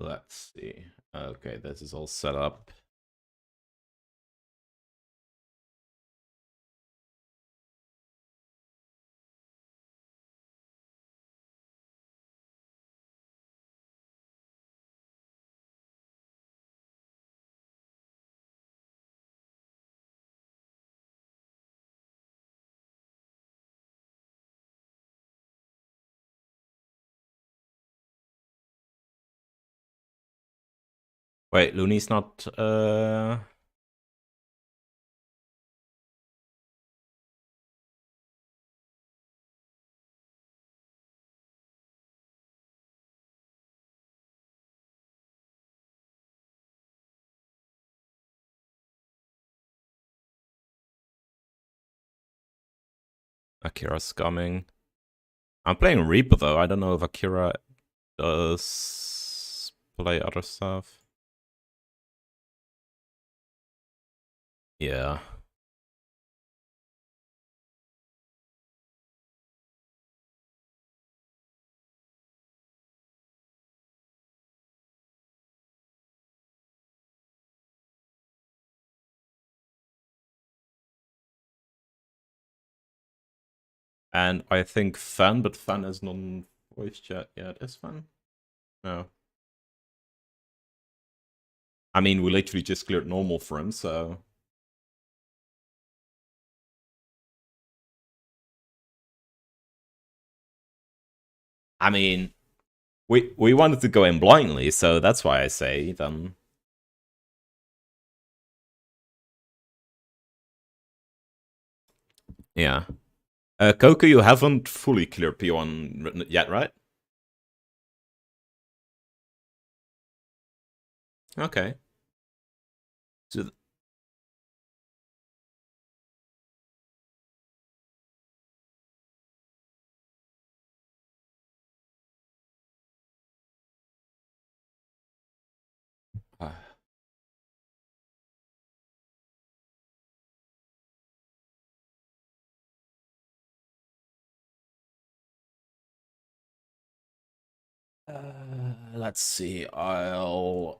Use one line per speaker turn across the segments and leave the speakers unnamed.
Let's see. Okay, this is all set up. Wait, Looney's not Akira's coming. I'm playing Reaper though. I don't know if Akira does play other stuff. Yeah. And I think Fan, but Fan is non-voice chat yet. Is Fan? No. I mean, we literally just cleared normal for him, so... I mean, we wanted to go in blindly, so that's why I say then... Yeah. Koku, you haven't fully cleared P1 yet, right? Okay. So let's see. I'll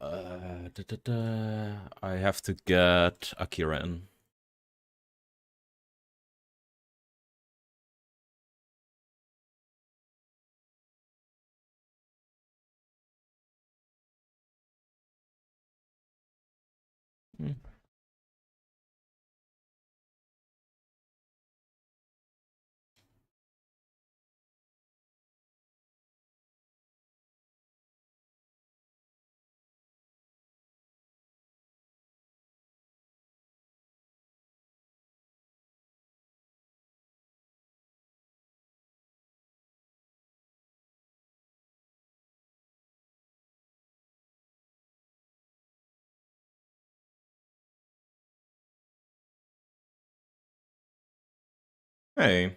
I have to get Akira in. Hey.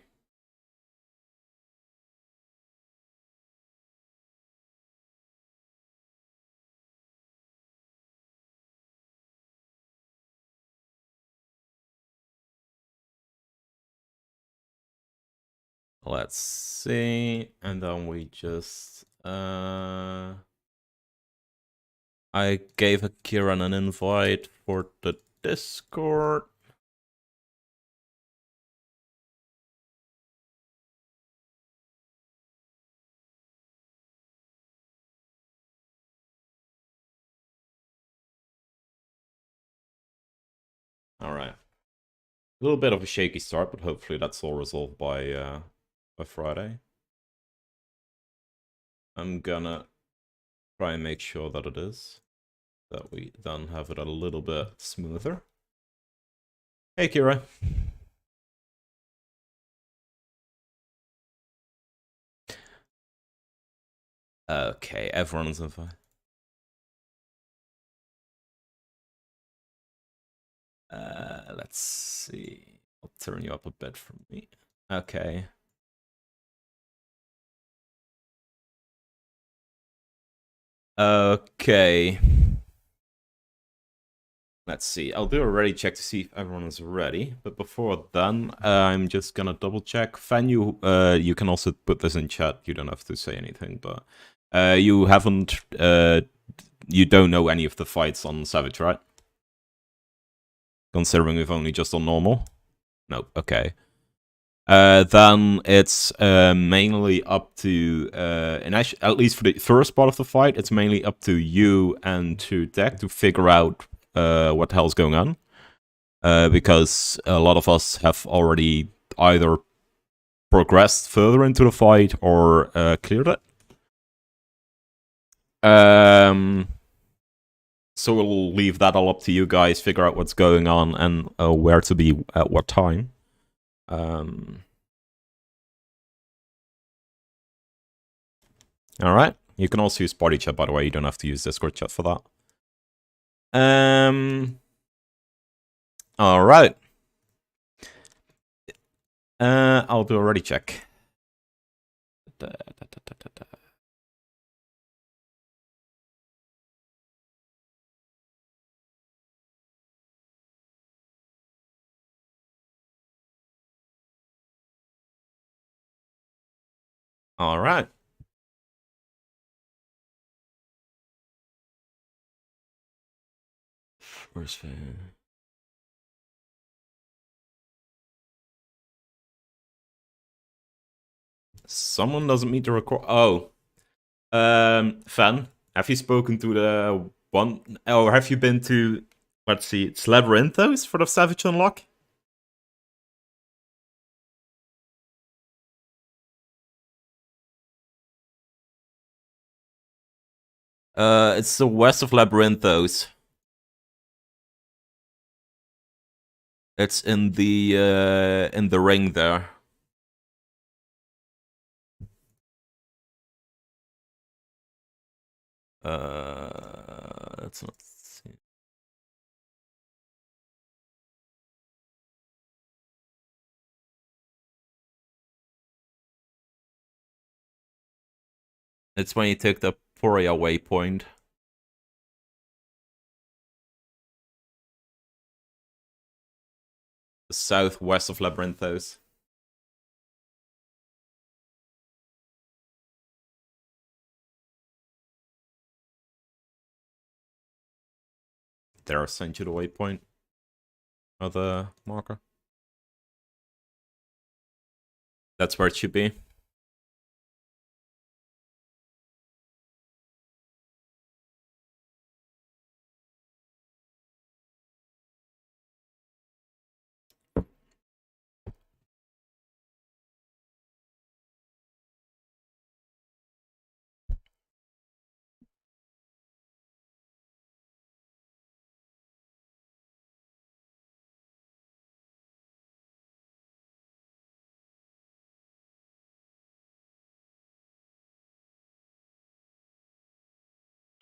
Let's see. And then we just I gave Akira an invite for the Discord. Alright. A little bit of a shaky start, but hopefully that's all resolved by Friday. I'm gonna try and make sure that it is. That we then have it a little bit smoother. Hey, Kira. Okay, everyone's on fire. Let's see. I'll turn you up a bit for me. Okay. Okay. Let's see. I'll do a ready check to see if everyone is ready. But before then, I'm just gonna double check. Fan, you can also put this in chat. You don't have to say anything, but you haven't you don't know any of the fights on Savage, right? Considering we've only just done normal. Nope. Okay. Then it's mainly up to, and actually, at least for the first part of the fight, it's mainly up to you and to Deck to figure out what the hell's going on. Because a lot of us have already either progressed further into the fight or cleared it. So we'll leave that all up to you guys, figure out what's going on and where to be at what time. Alright. You can also use party chat, by the way. You don't have to use Discord chat for that. Alright. I'll do a ready check. Alright. Where's the... Someone doesn't meet the record. Oh. Fan, have you spoken to the one, or have you been to, let's see, it's Labyrinthos for the Savage Unlock? It's the west of Labyrinthos. It's in the ring there. Let's not see. It's when you take the Poria waypoint. Southwest of Labyrinthos. There, I sent you the waypoint. Or the marker. That's where it should be.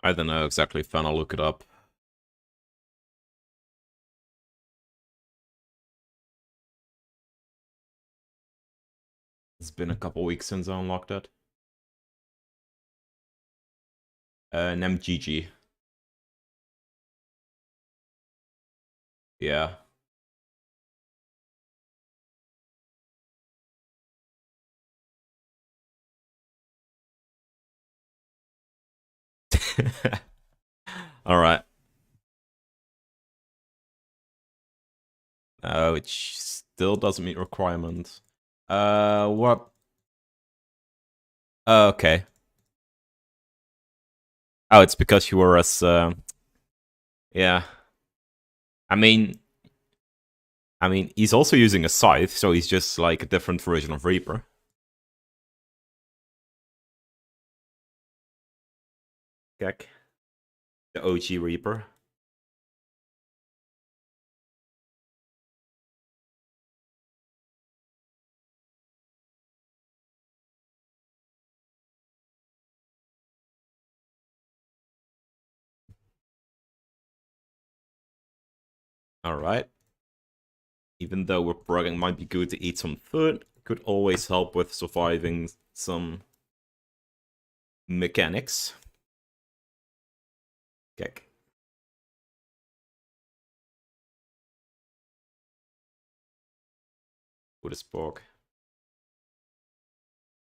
I don't know exactly, Fan, I'll look it up. It's been a couple weeks since I unlocked it. NemGG. Yeah. Alright. Oh, it still doesn't meet requirements. What? Oh, okay. Oh, it's because you were as, yeah. I mean, he's also using a scythe, so he's just like a different version of Reaper. Gek. The OG Reaper. Alright. Even though we're progging, might be good to eat some food. Could always help with surviving some mechanics. Gek. With a spork.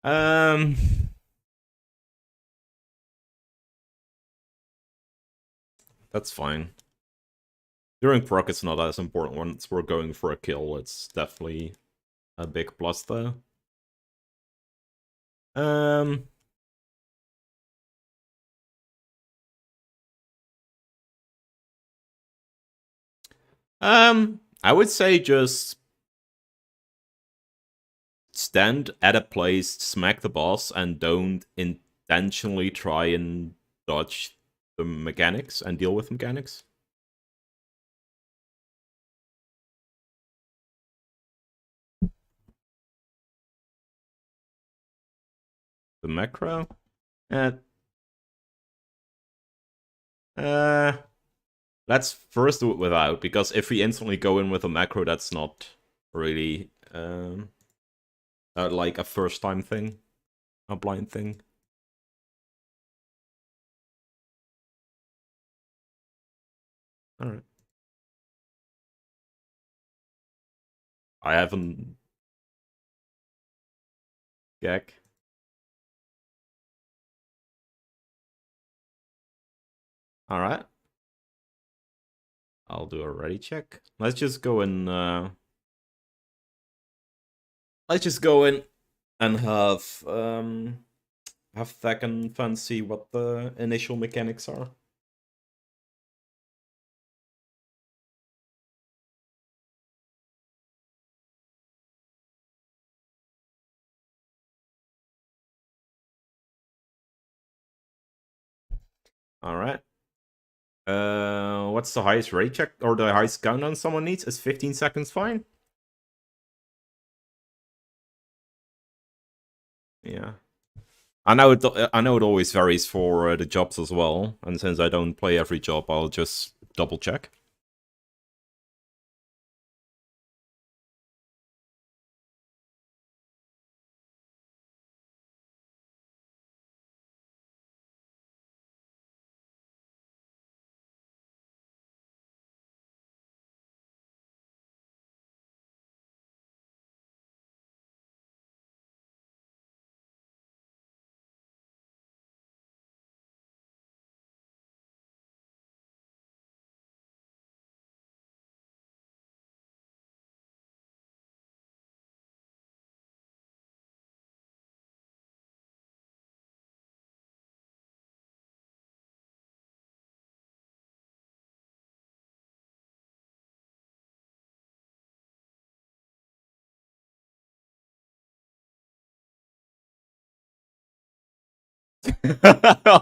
I that's fine. During proc, it's not as important. Once we're going for a kill, it's definitely a big plus, though. Um... I would say just stand at a place, smack the boss, and don't intentionally try and dodge the mechanics and deal with mechanics. The macro? Eh, uh, let's first do it without, because if we instantly go in with a macro, that's not really like a first time thing, a blind thing. Alright. I haven't... Gag. Alright. I'll do a ready check. Let's just go in, let's just go in and have Thack and Fan see what the initial mechanics are. Alright. What's the highest rate check, or the highest countdown someone needs? Is 15 seconds fine? Yeah. I know it always varies for the jobs as well, and since I don't play every job, I'll just double check.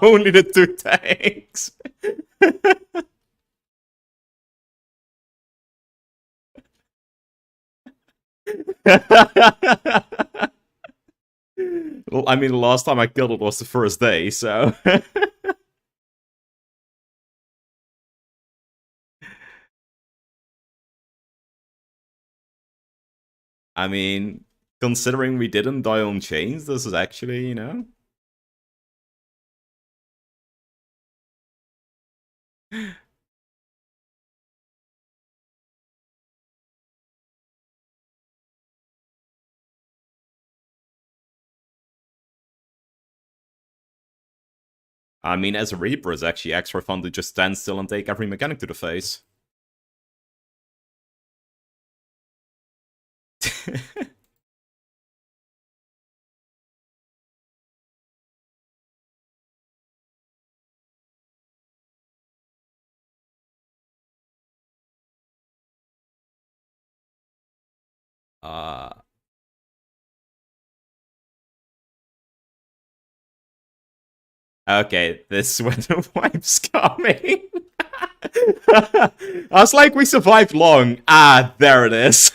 Only the 2 tanks. Well, I mean, the last time I killed it was the first day, so... I mean, considering we didn't die on chains, this is actually, you know... I mean, as a Reaper, it's actually extra fun to just stand still and take every mechanic to the face. uh... Okay, this is when the wipe's coming. I was like, we survived long. Ah, there it is.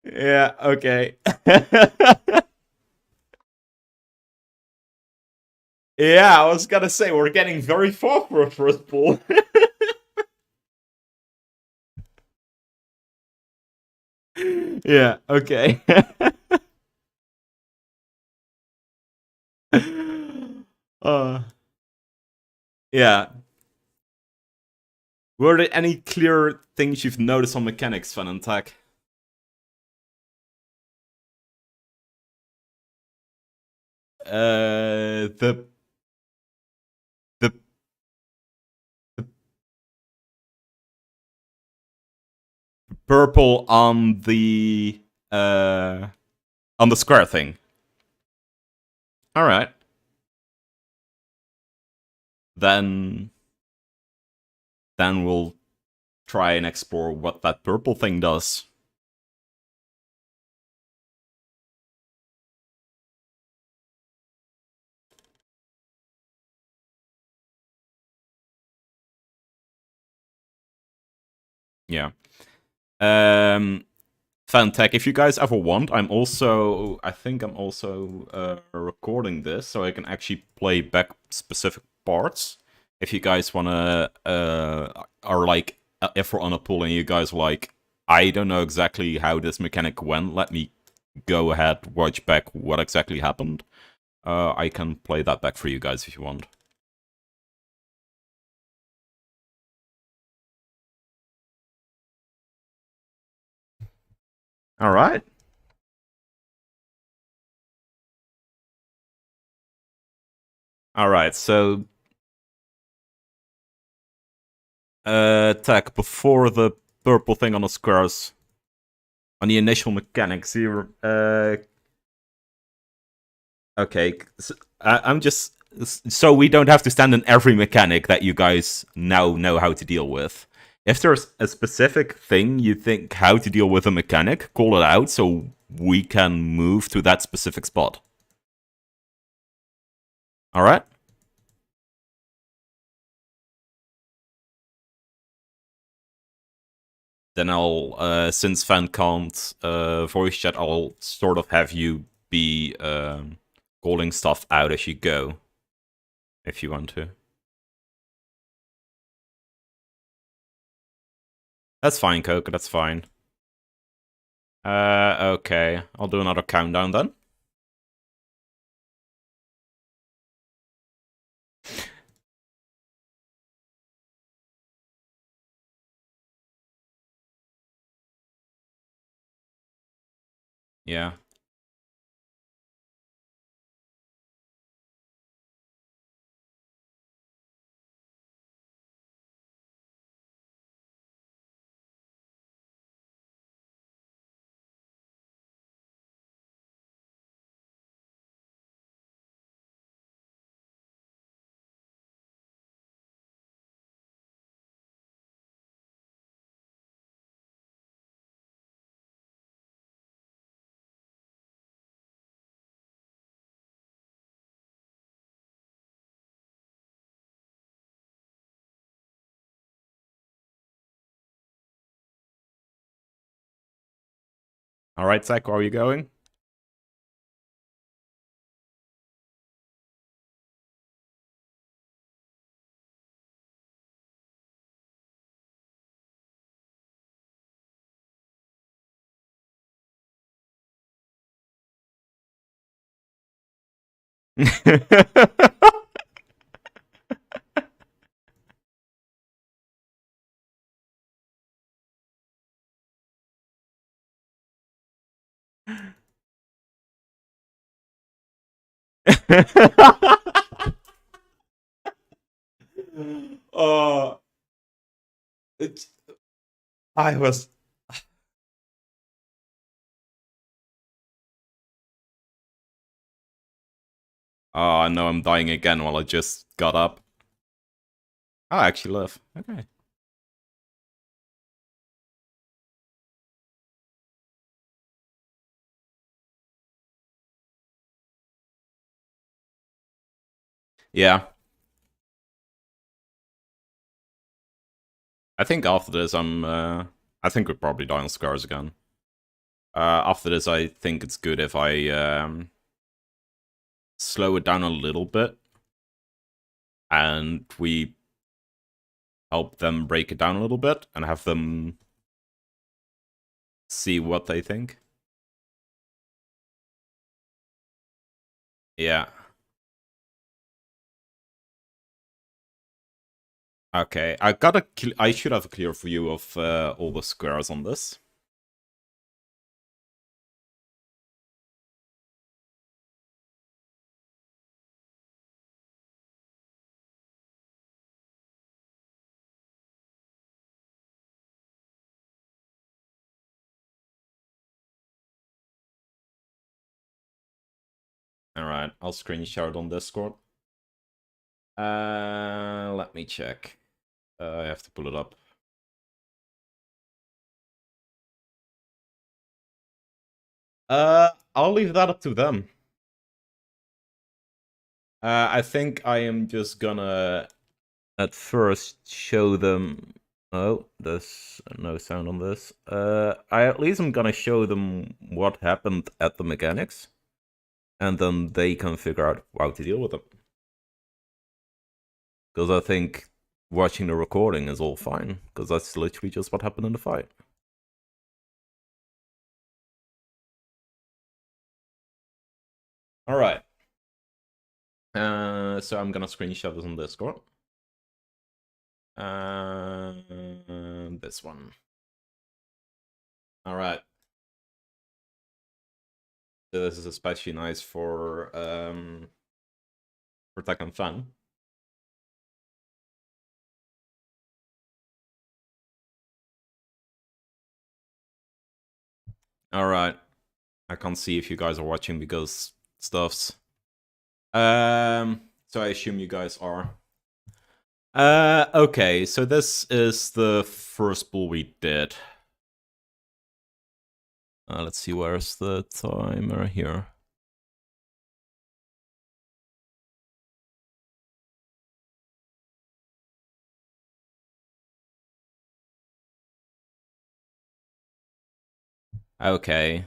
Yeah, okay. Yeah, I was gonna say, we're getting very far for a first pull. Yeah, okay. uh, yeah. Were there any clear things you've noticed on mechanics, Fun and Tech? The the purple uh on the square thing. All right. Then we'll try and explore what that purple thing does. Yeah. Fantech, if you guys ever want, I think I'm also recording this, so I can actually play back specific parts. If you guys wanna, are like, if we're on a pool and you guys are like, I don't know exactly how this mechanic went, let me go ahead, watch back what exactly happened. I can play that back for you guys if you want. Alright. Alright, so Tech, before the purple thing on the squares, on the initial mechanics, you okay, so I'm just so we don't have to stand in every mechanic that you guys now know how to deal with. If there's a specific thing you think how to deal with a mechanic, call it out so we can move to that specific spot. All right? Then I'll, since Fan can't voice chat, I'll sort of have you be calling stuff out as you go, if you want to. That's fine, Coco, that's fine. Okay. I'll do another countdown then. Yeah. Alright, Zach, where are you going? uh, it, I was. Oh, no, I'm dying again while I just got up. Oh, I actually live. Okay. Yeah. I think after this, I think we'll probably die on scars again. After this, I think it's good if I slow it down a little bit, and we help them break it down a little bit and have them see what they think. Yeah. Okay, I should have a clear view of all the squares on this. Alright, I'll screen share it on Discord. Let me check. I have to pull it up. I'll leave that up to them. I think I am just gonna at first show them. Oh, there's no sound on this. I at least am gonna show them what happened at the mechanics, and then they can figure out how to deal with them. Because I think watching the recording is all fine, because that's literally just what happened in the fight. All right. So I'm gonna screenshot this on Discord. This one. All right. So this is especially nice for Tech and Fun. All right. I can't see if you guys are watching because stuffs. So I assume you guys are. Okay, so this is the first bull we did. Let's see, where's the timer here? Okay.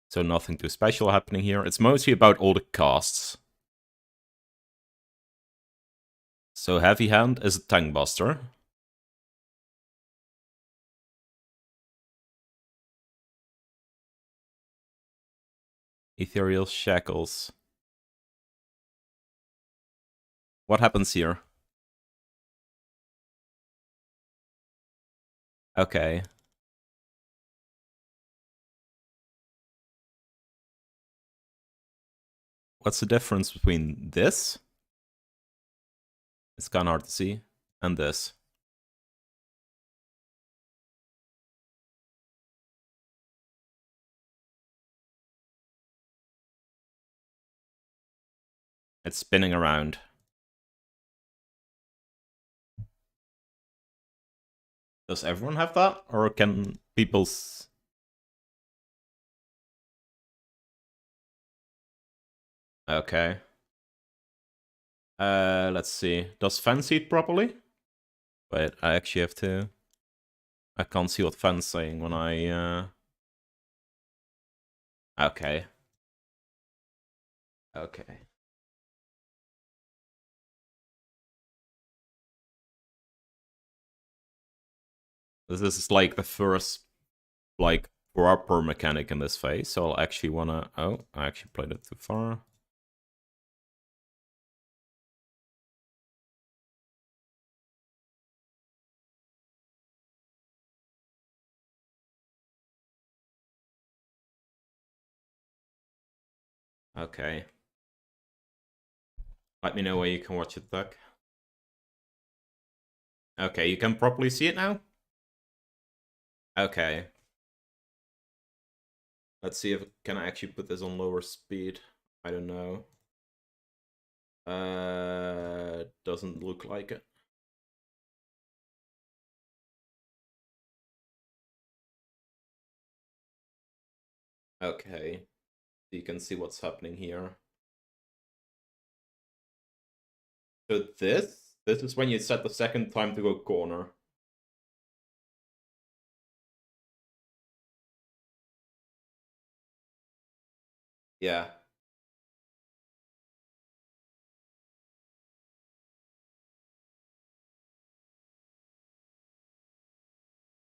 So nothing too special happening here. It's mostly about all the casts. So Heavy Hand is a Tank Buster. Ethereal Shackles. What happens here? Okay. What's the difference between this? It's kind of hard to see. And this. It's spinning around. Does everyone have that? Or can people's... Okay. Let's see. Does Fan see it properly? Wait, I actually have to... I can't see what Fan's saying when I... Okay. Okay. This is like the first, like, proper mechanic in this phase, so I'll actually wanna... Oh, I actually played it too far. Okay. Let me know where you can watch it, Doug. Okay, you can properly see it now? Okay. Let's see if can I actually put this on lower speed. I don't know. Doesn't look like it. Okay. You can see what's happening here. So this is when you set the second time to go corner. Yeah.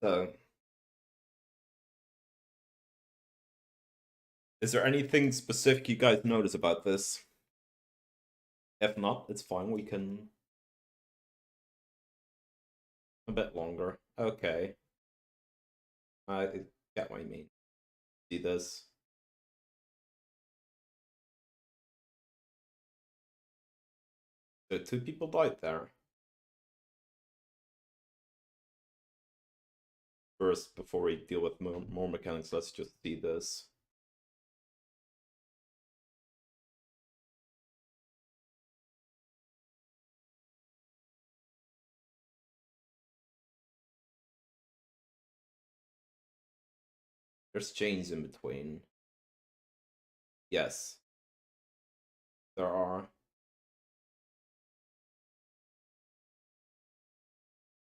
So is there anything specific you guys notice about this? If not, it's fine. We can a bit longer. Okay. I get what you mean. See this. So 2 people died there. First, before we deal with more mechanics, let's just see this. There's chains in between. Yes, there are.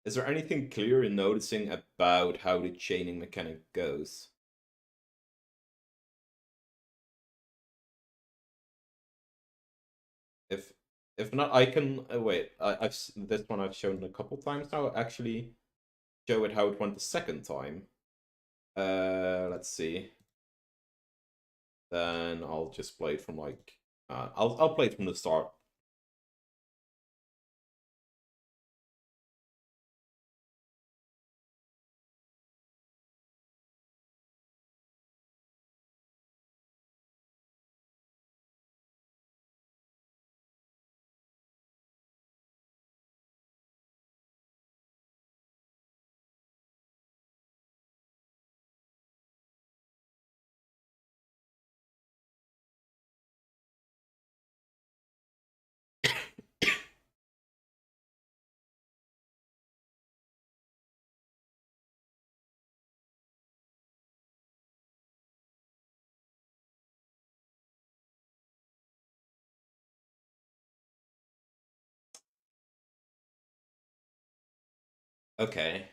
Is there anything clear in noticing about how the chaining mechanic goes? If if not, I can wait. This one I've shown a couple times now. Actually, show it how it went the second time. Let's see. Then I'll just play it from like I'll play it from the start. Okay.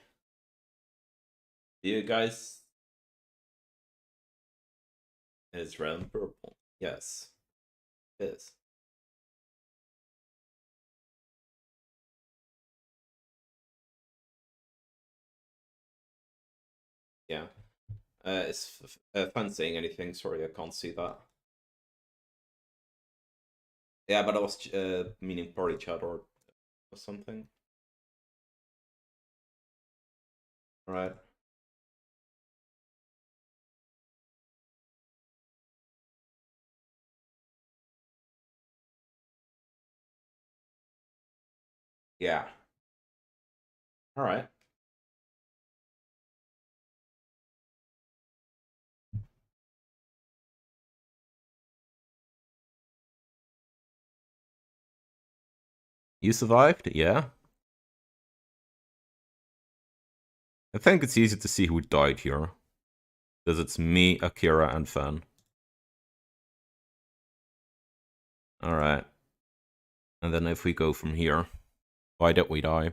Do you guys? It's red and purple. Yes, it is. Yeah. Is Fan saying anything? Sorry, I can't see that. Yeah, but I was meaning party chat or something. All right. Yeah. All right. You survived? Yeah. I think it's easy to see who died here. Because it's me, Akira, and Fan. Alright. And then if we go from here, why did we die?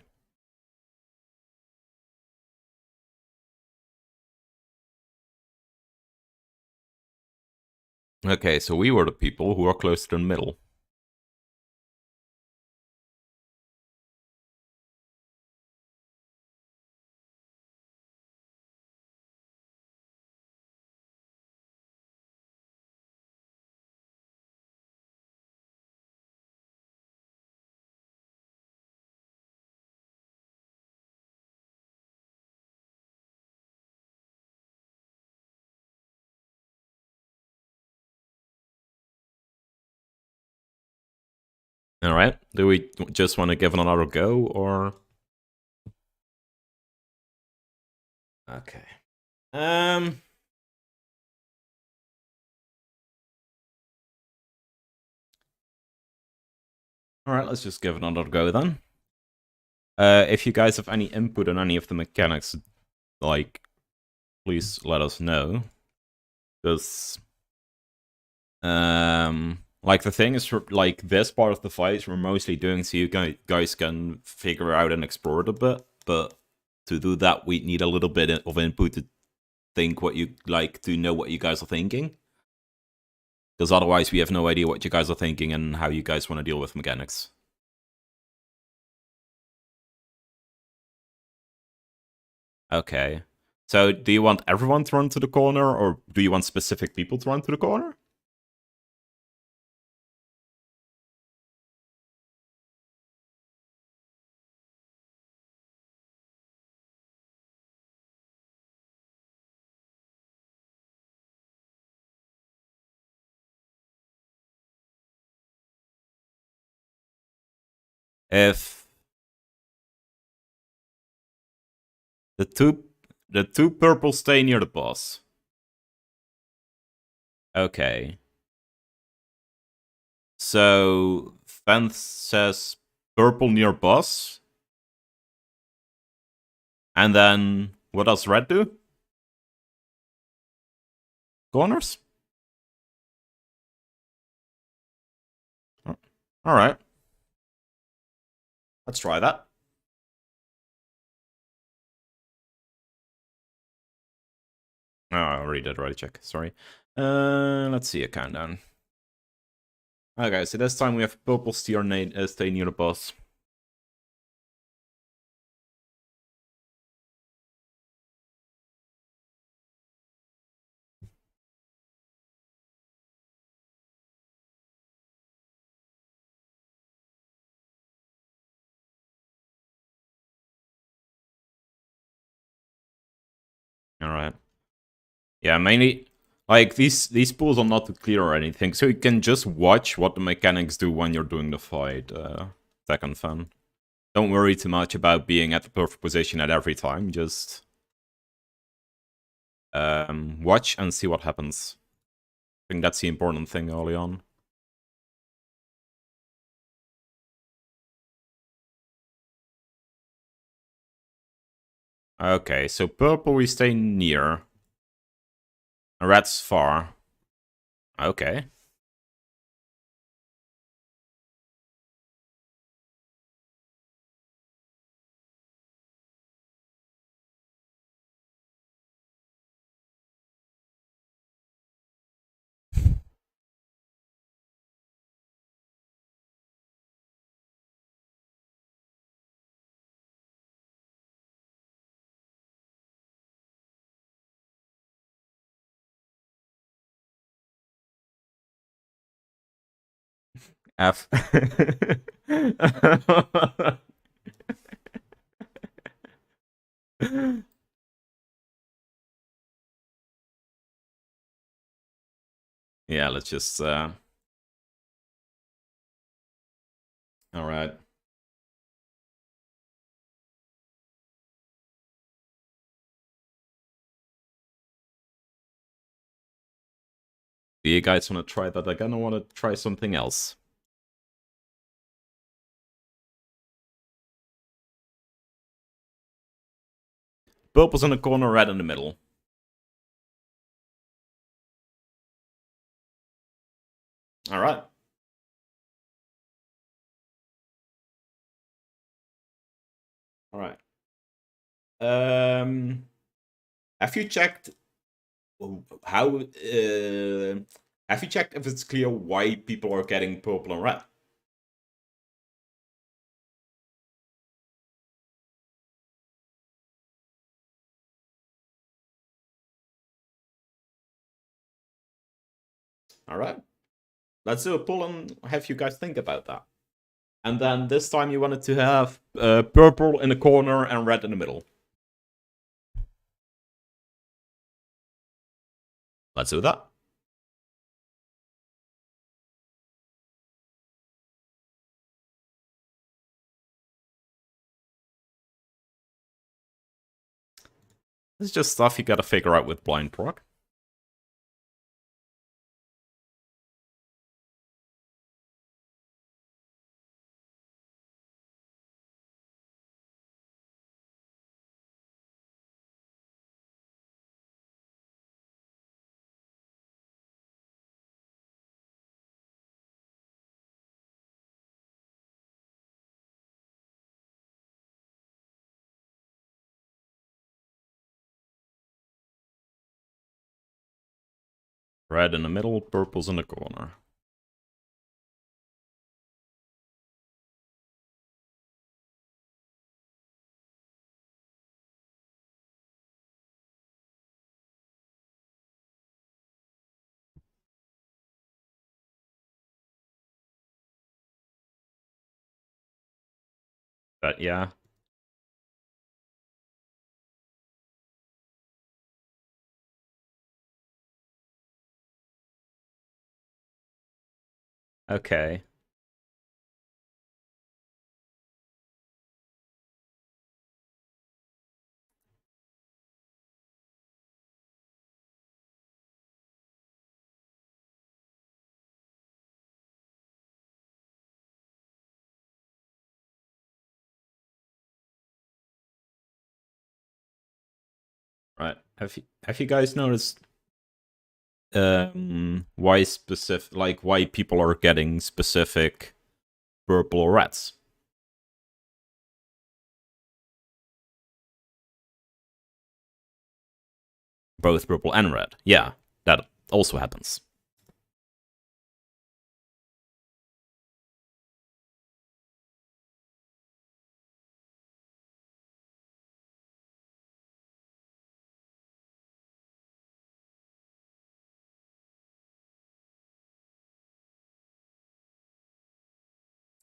Okay, so we were the people who are closer to the middle. Alright, do we just want to give it another go, or...? Okay. Um... Alright, let's just give it another go then. If you guys have any input on any of the mechanics, like, please let us know. Because like the thing is, for like this part of the fight, we're mostly doing so you guys can figure out and explore it a bit. But to do that, we need a little bit of input to think what you like, to know what you guys are thinking. Because otherwise, we have no idea what you guys are thinking and how you guys want to deal with mechanics. Okay. So, do you want everyone to run to the corner, or do you want specific people to run to the corner? If the two purple stay near the boss. Okay. So Fence says purple near boss. And then what does red do? Corners? Alright. Let's try that. Oh, I already did already check. Sorry. Let's see a countdown. Okay, so this time we have purple stay near the boss. Alright. Yeah, mainly like these pools are not too clear or anything, so you can just watch what the mechanics do when you're doing the fight. Second fun. Don't worry too much about being at the perfect position at every time. Just watch and see what happens. I think that's the important thing early on. Okay, so purple we stay near. Red's far. Okay. F. Yeah, let's just alright. Do you guys want to try that again or want to try something else? Purple's in the corner, red in the middle. Alright. Alright. Have you checked how have you checked if it's clear why people are getting purple and red? Alright. Let's do a poll and have you guys think about that. And then this time you wanted to have purple in the corner and red in the middle. Let's do that. This is just stuff you gotta figure out with blind prog. Red in the middle, purple's in the corner. But yeah. Okay. Right. Have you guys noticed why specific, like why people are getting specific purple or reds? Both purple and red. Yeah, that also happens.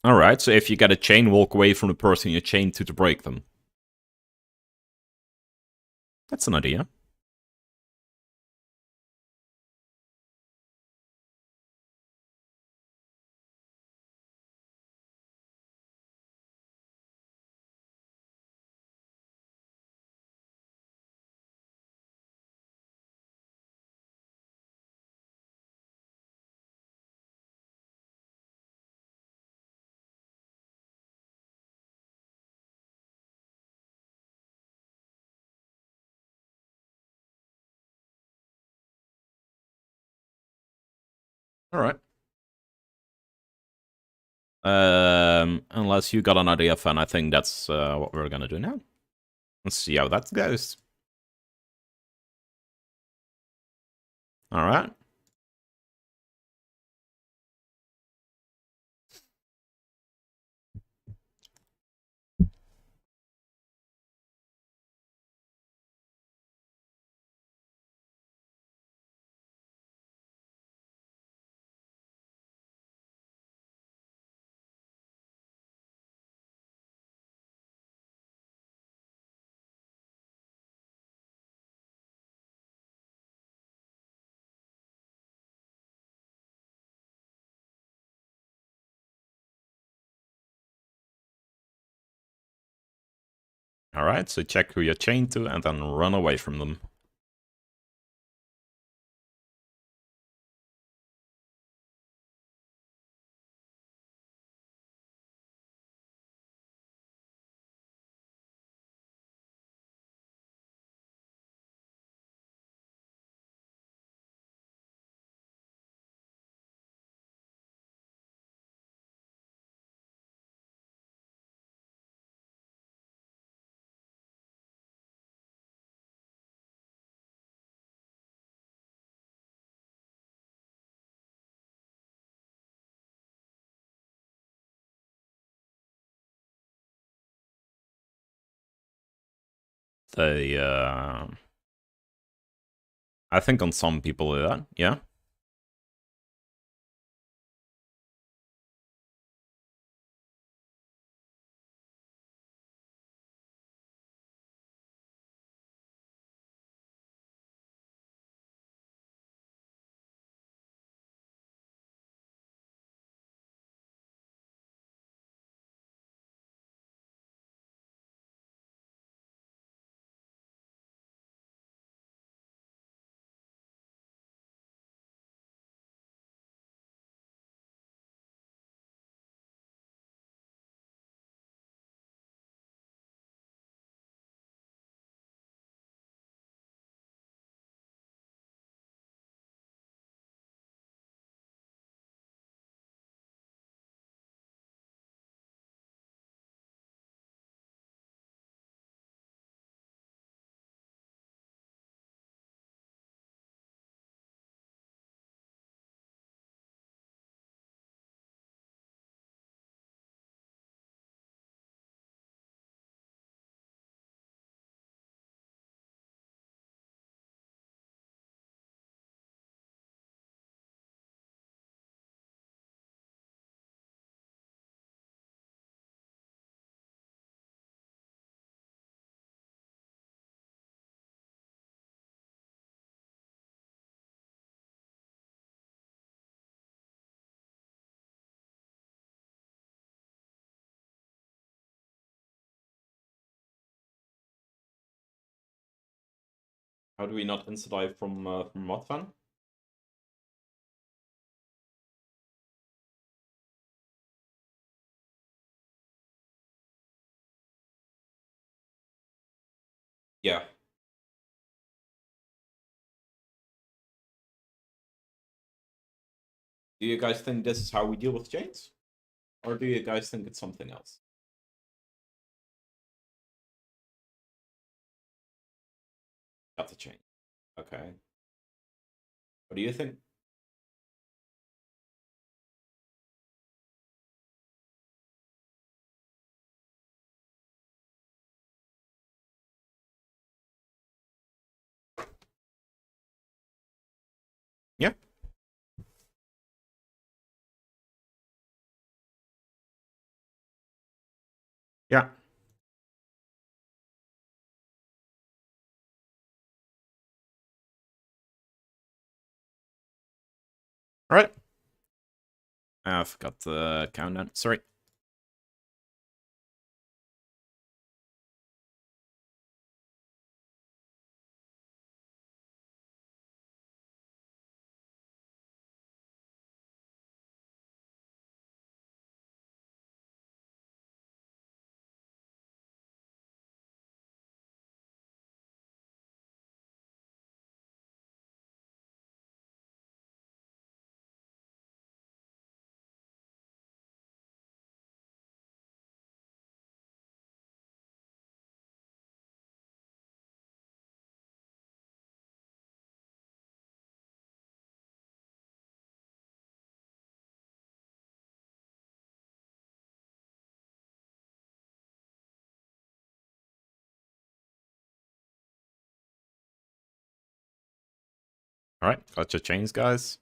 All right. So if you get a chain, walk away from the person you chained to break them. That's an idea. All right. Unless you got an idea, Fan, I think that's what we're gonna do now. Let's see how that goes. All right. All right. So check who you're chained to, and then run away from them. They, I think on some people do that. Yeah. How do we not instant dive from Modfan? Yeah. Do you guys think this is how we deal with chains? Or do you guys think it's something else? Got the chain. Okay. What do you think? Yeah. Yeah. All right. I forgot the countdown. Sorry. All right. Got your chains, guys.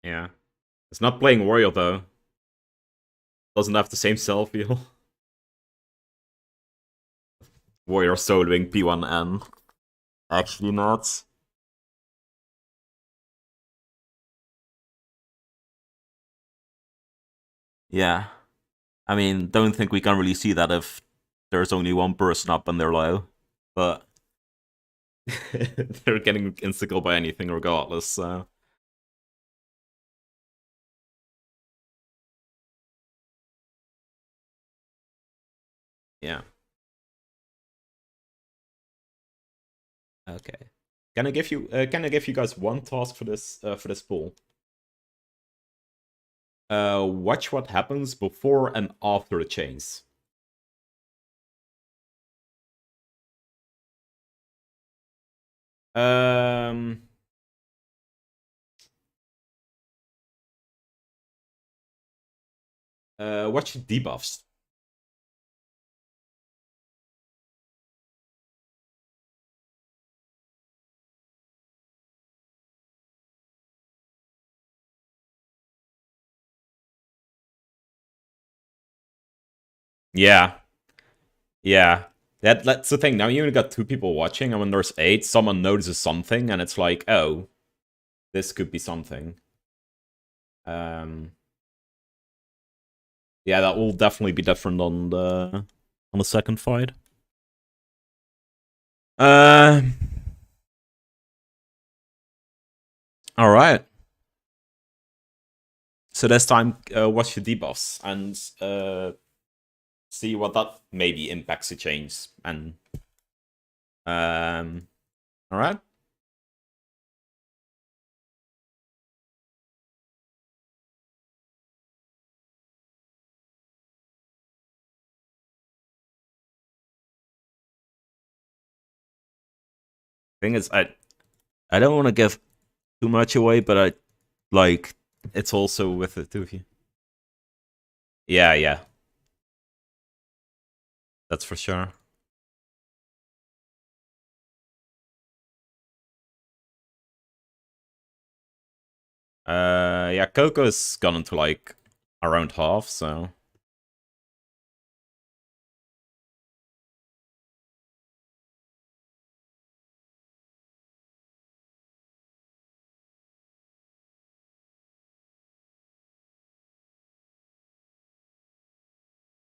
Yeah. It's not playing Warrior, though. Doesn't have the same cell feel. Warrior soloing P1N. Actually not. Yeah. I mean, don't think we can really see that if there's only one person up and they're low. But they're getting insta-kill by anything regardless, so... Yeah. Okay. Can I give you guys one task for this pool? Watch what happens before and after the chains. Um watch debuffs. Yeah. Yeah. That's the thing. Now you only got 2 people watching, and when there's 8, someone notices something, and it's like, oh, this could be something. Um Yeah, that will definitely be different on the second fight. Uh, all right. So this time, watch the debuffs and see what that maybe impacts the change. And all right. Thing is, I don't want to give too much away, but I like it's also with the two of you. Yeah, yeah, that's for sure. Yeah, Coco's gone into like around half, so.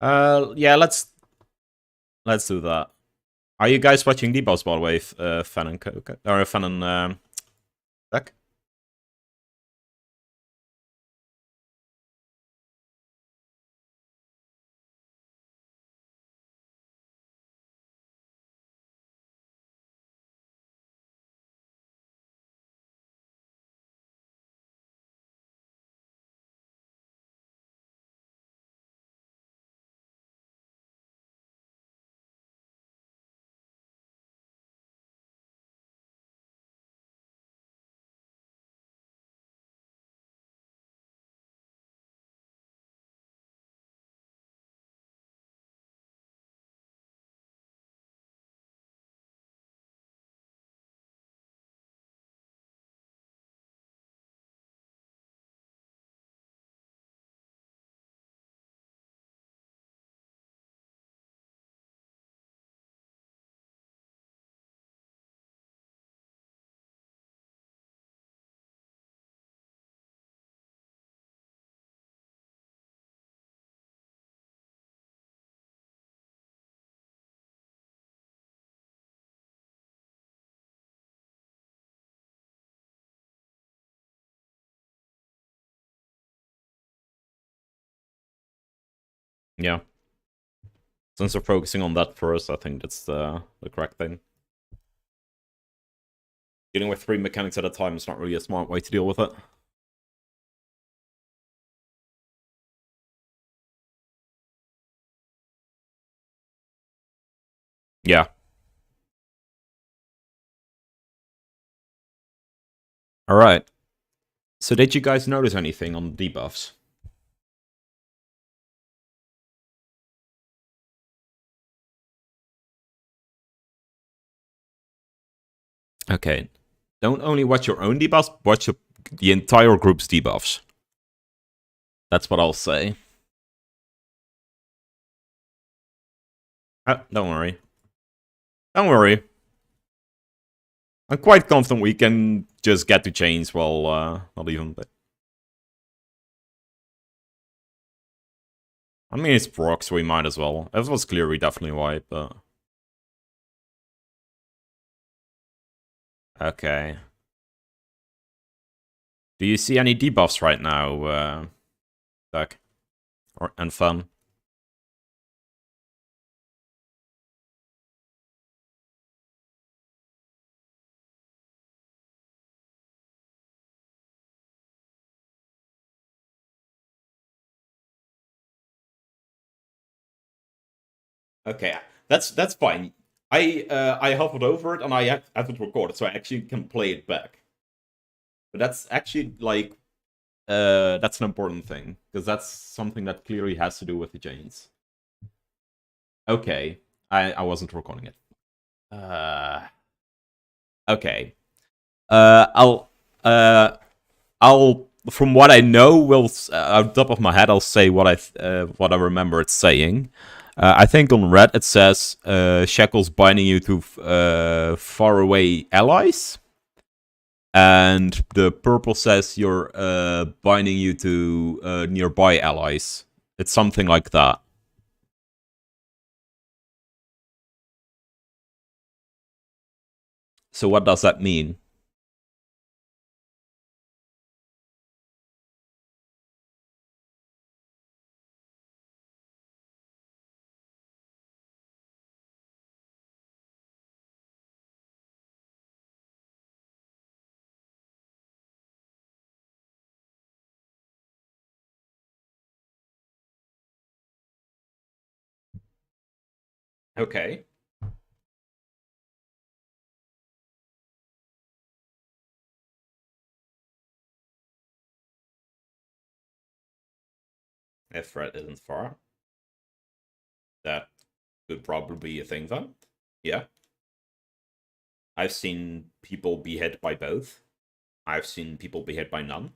Yeah, let's do that. Are you guys watching D-Boss, by the way, Fan and Coco or Fan and Beck? Yeah. Since we're focusing on that first, I think that's the correct thing. Dealing with 3 mechanics at a time is not really a smart way to deal with it. Yeah. Alright. So did you guys notice anything on the debuffs? Okay. Don't only watch your own debuffs, watch the entire group's debuffs. That's what I'll say. Don't worry. Don't worry. I'm quite confident we can just get to chains while not even. But I mean, it's proc, so we might as well. If it was clear, we definitely wipe, but. Okay. Do you see any debuffs right now, Doug? And Fun? Okay, that's fine. I hovered over it and I haven't recorded, so I actually can play it back. But that's actually like that's an important thing because that's something that clearly has to do with the chains. Okay, I wasn't recording it. Okay. I'll from what I know, will out top of my head, I'll say what I remember it saying. I think on red it says shackles binding you to faraway allies, and the purple says you're binding you to nearby allies. It's something like that. So what does that mean? Okay. If threat isn't far, that could probably be a thing then. Yeah. I've seen people be hit by both. I've seen people be hit by none.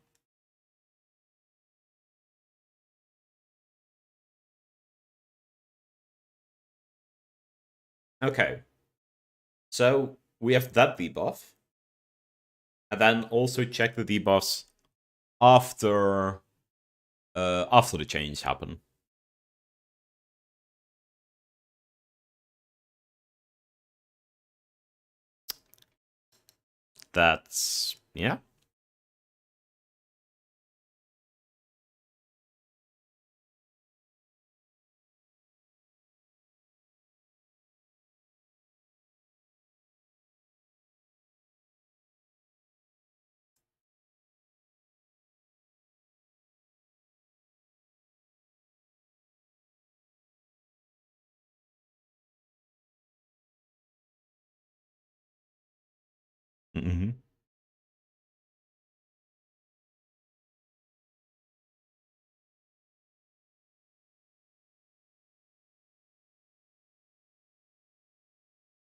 Okay. So we have that debuff. And then also check the debuffs after the change happen. That's yeah. Mm-hmm.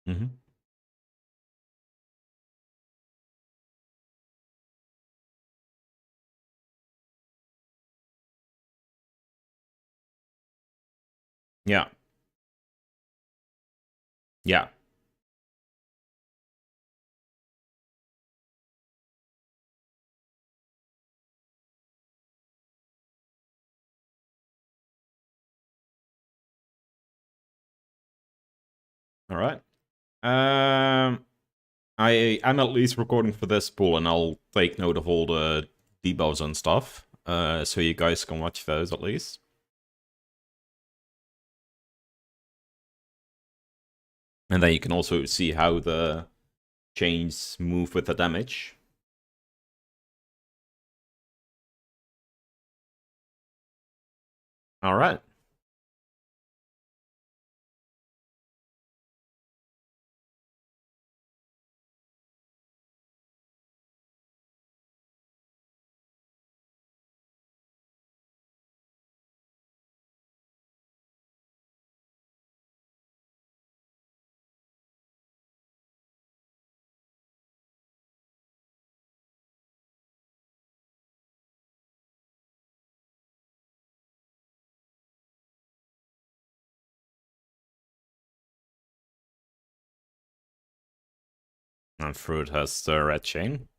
Mm-hmm. Yeah. Yeah. All right. I'm at least recording for this pool, and I'll take note of all the debuffs and stuff. So you guys can watch those at least. And then you can also see how the chains move with the damage. All right. And Fruit has the red chain.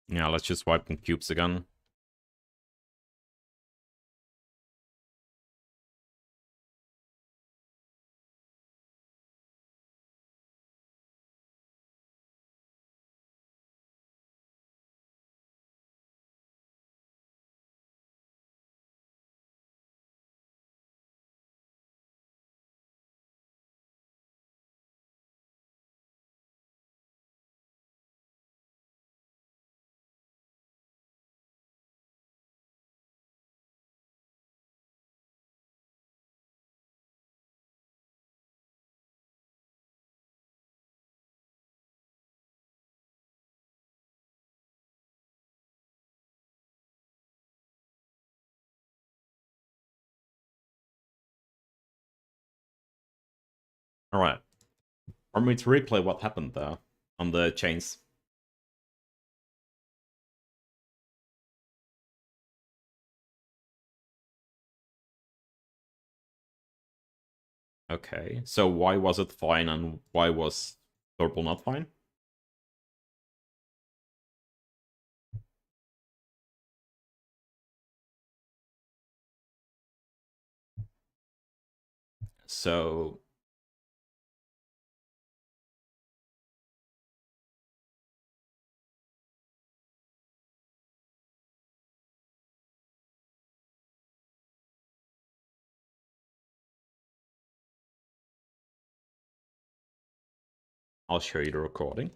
Yeah, let's just wipe the cubes again. All right. Want me to replay what happened there on the chains? Okay. So why was it fine and why was purple not fine? So I'll show you the recording.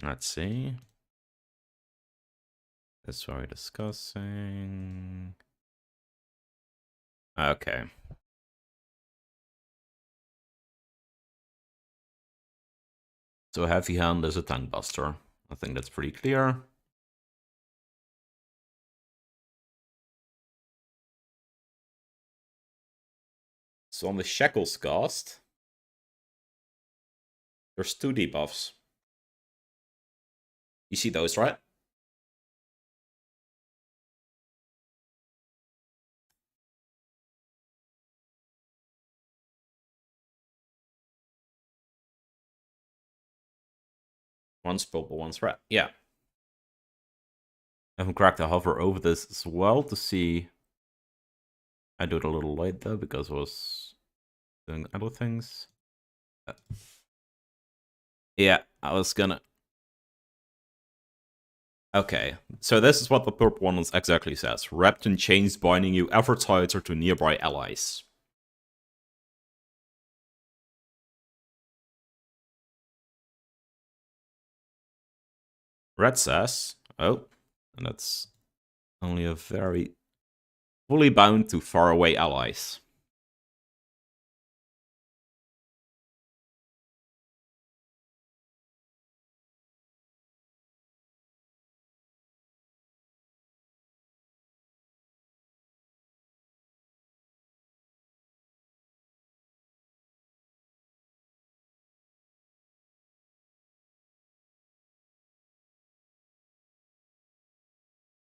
Let's see. That's what we're discussing. Okay. So Heavy Hand is a tank buster. I think that's pretty clear. So on the Shackles cast, there's 2 debuffs. You see those, right? One's purple, one's red. Yeah. I haven't cracked a hover over this as well to see. I do it a little late though because I was doing other things. Yeah, I was gonna. Okay, so this is what the purple one exactly says. Wrapped in chains binding you ever tighter to nearby allies. Red says, oh, and that's only a very fully bound to faraway allies.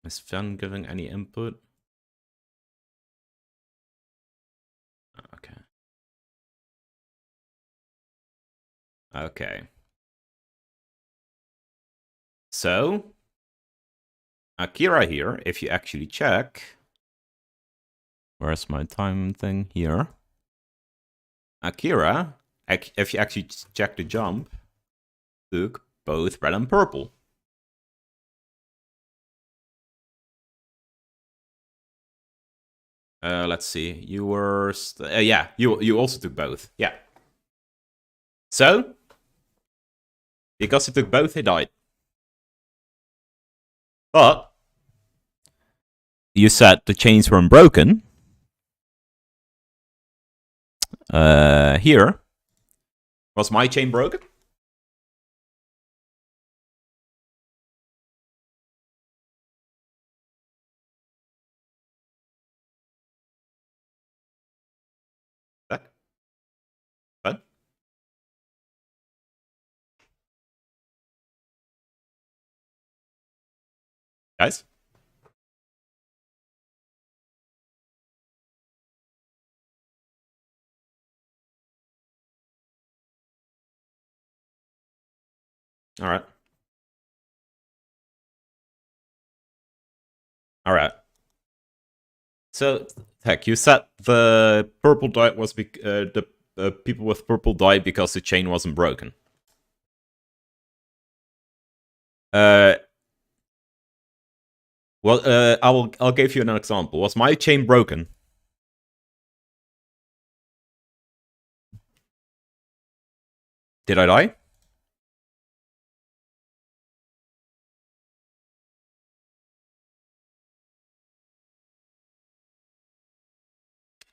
Is Fen giving any input? Okay. Okay. So, Akira here, if you actually check... Where's my time thing? Here. Akira, if you actually check the jump, took both red and purple. Let's see. You were... yeah, you also took both. Yeah. So, because he took both, he died. But, you said the chains were unbroken. Here. Was my chain broken? What? Guys? Alright. Alright. So, heck, you said the purple died was the people with purple died because the chain wasn't broken. Well, I'll give you an example. Was my chain broken? Did I die?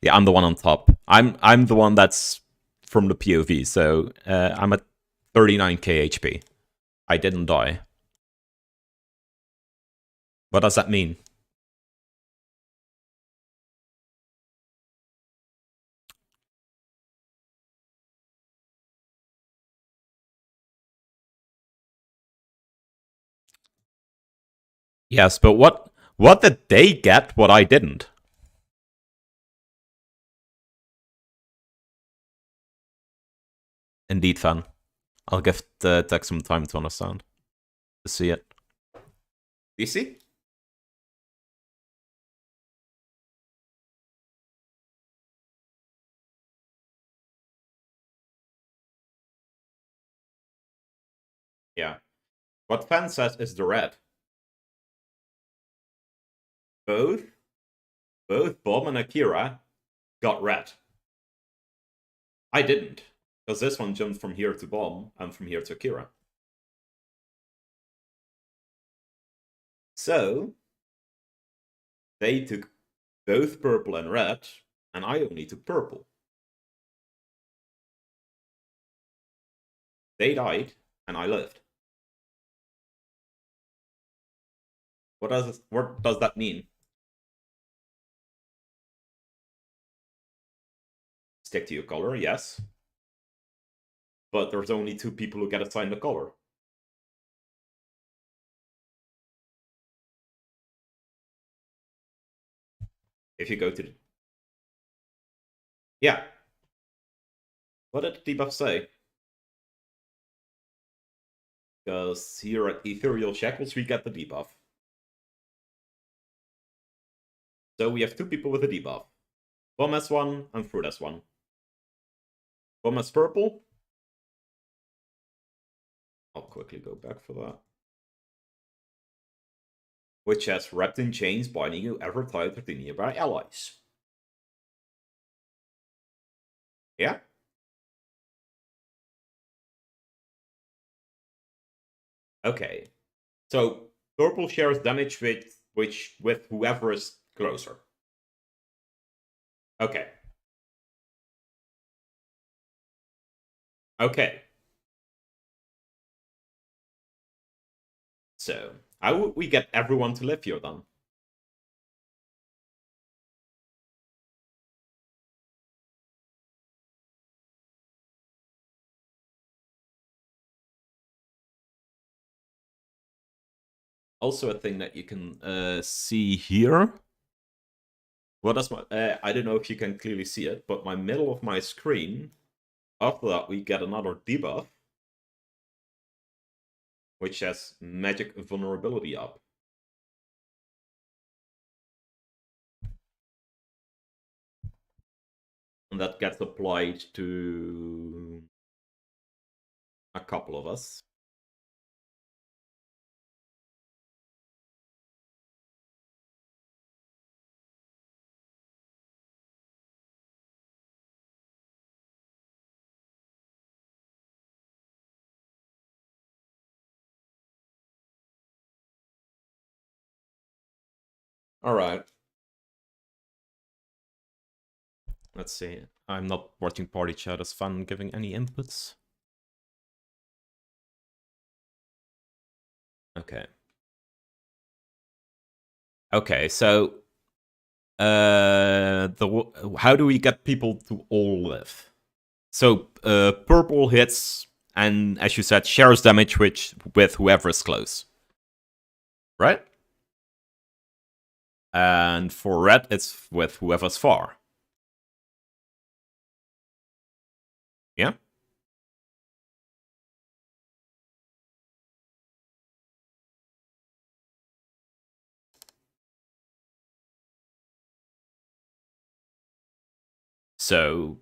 Yeah, I'm the one on top. I'm the one that's from the POV, so I'm at 39k HP. I didn't die. What does that mean? Yes, but what did they get what I didn't? Indeed, fan. I'll give the text some time to understand. To see it. you see? Yeah. What Fan says is the red. Both Bomb and Akira got red. I didn't. Because this one jumped from here to Bomb and from here to Akira. So they took both purple and red, and I only took purple. They died, and I lived. What does that mean? Stick to your color, yes. But there's only 2 people who get assigned a color. If you go to the... Yeah. What did the debuff say? Because here at Ethereal Shackles, we get the debuff. So we have 2 people with a debuff. Bomb has 1 and Fruit has 1. Bomb has purple. I'll quickly go back for that. Which has wrapped in chains binding you ever tighter to nearby allies. Yeah? Okay. So purple shares damage with whoever is closer. Okay. Okay. So how would we get everyone to live here then? Also a thing that you can see here. What does my... I don't know if you can clearly see it, but my middle of my screen, after that we get another debuff, which has magic vulnerability up. And that gets applied to a couple of us. Alright. Let's see. I'm not watching party chat as fun giving any inputs. Okay. Okay, so how do we get people to all live? So purple hits, and as you said, shares damage with whoever is close. Right? And for red, it's with whoever's far. Yeah? So...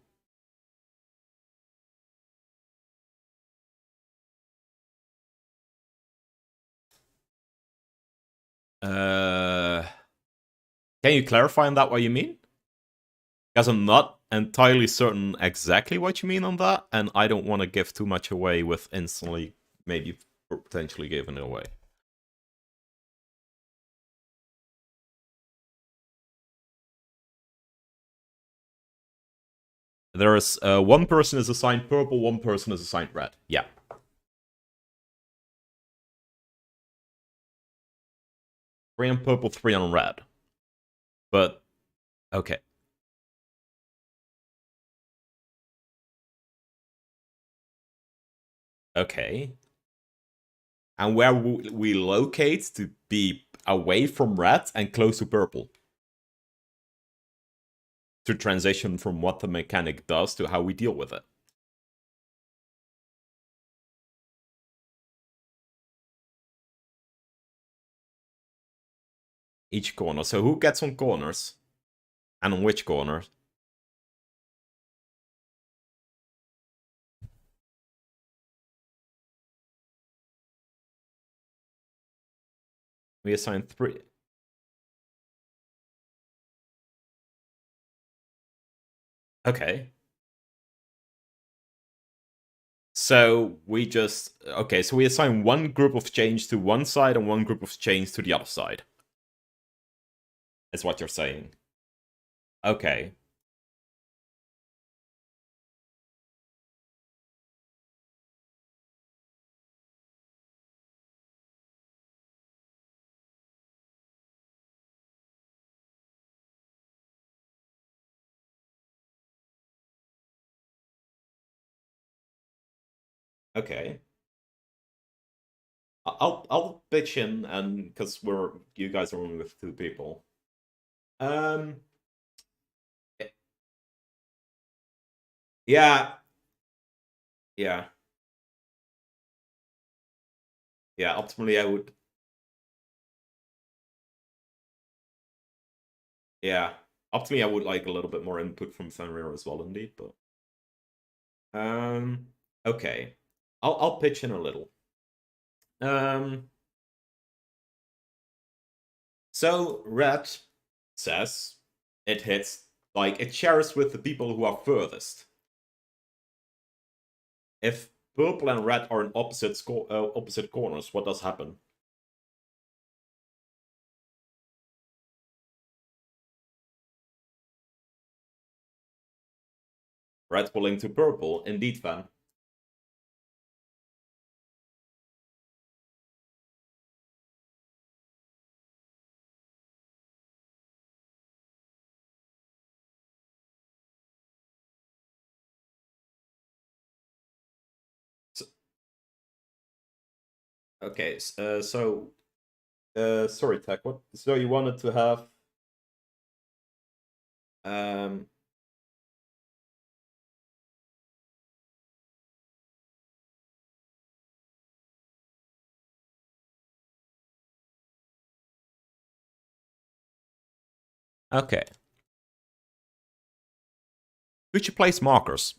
can you clarify on that what you mean? Because I'm not entirely certain exactly what you mean on that, and I don't want to give too much away with instantly maybe potentially giving it away. There's 1 person is assigned purple, 1 person is assigned red. Yeah. 3 on purple, 3 on red. But, okay. Okay. And where will we locate to be away from red and close to purple? To transition from what the mechanic does to how we deal with it. Each corner. So who gets on corners? And on which corners? We assign 3. Okay. So we just... Okay, so we assign one group of chains to one side and one group of chains to the other side. Is what you're saying. Okay. Okay. I'll pitch in, and because you guys are only with 2 people. Um. Yeah. Yeah. Yeah. Optimally, I would. Yeah. Optimally, I would like a little bit more input from Fenrir as well, indeed. But okay. I'll pitch in a little. Um. So red says it hits, like, it shares with the people who are furthest. If purple and red are in opposite corners, what does happen? Red will link to purple, indeed, Van. So, okay, sorry, Tech. What? So you wanted to have um. Okay. Could you place markers?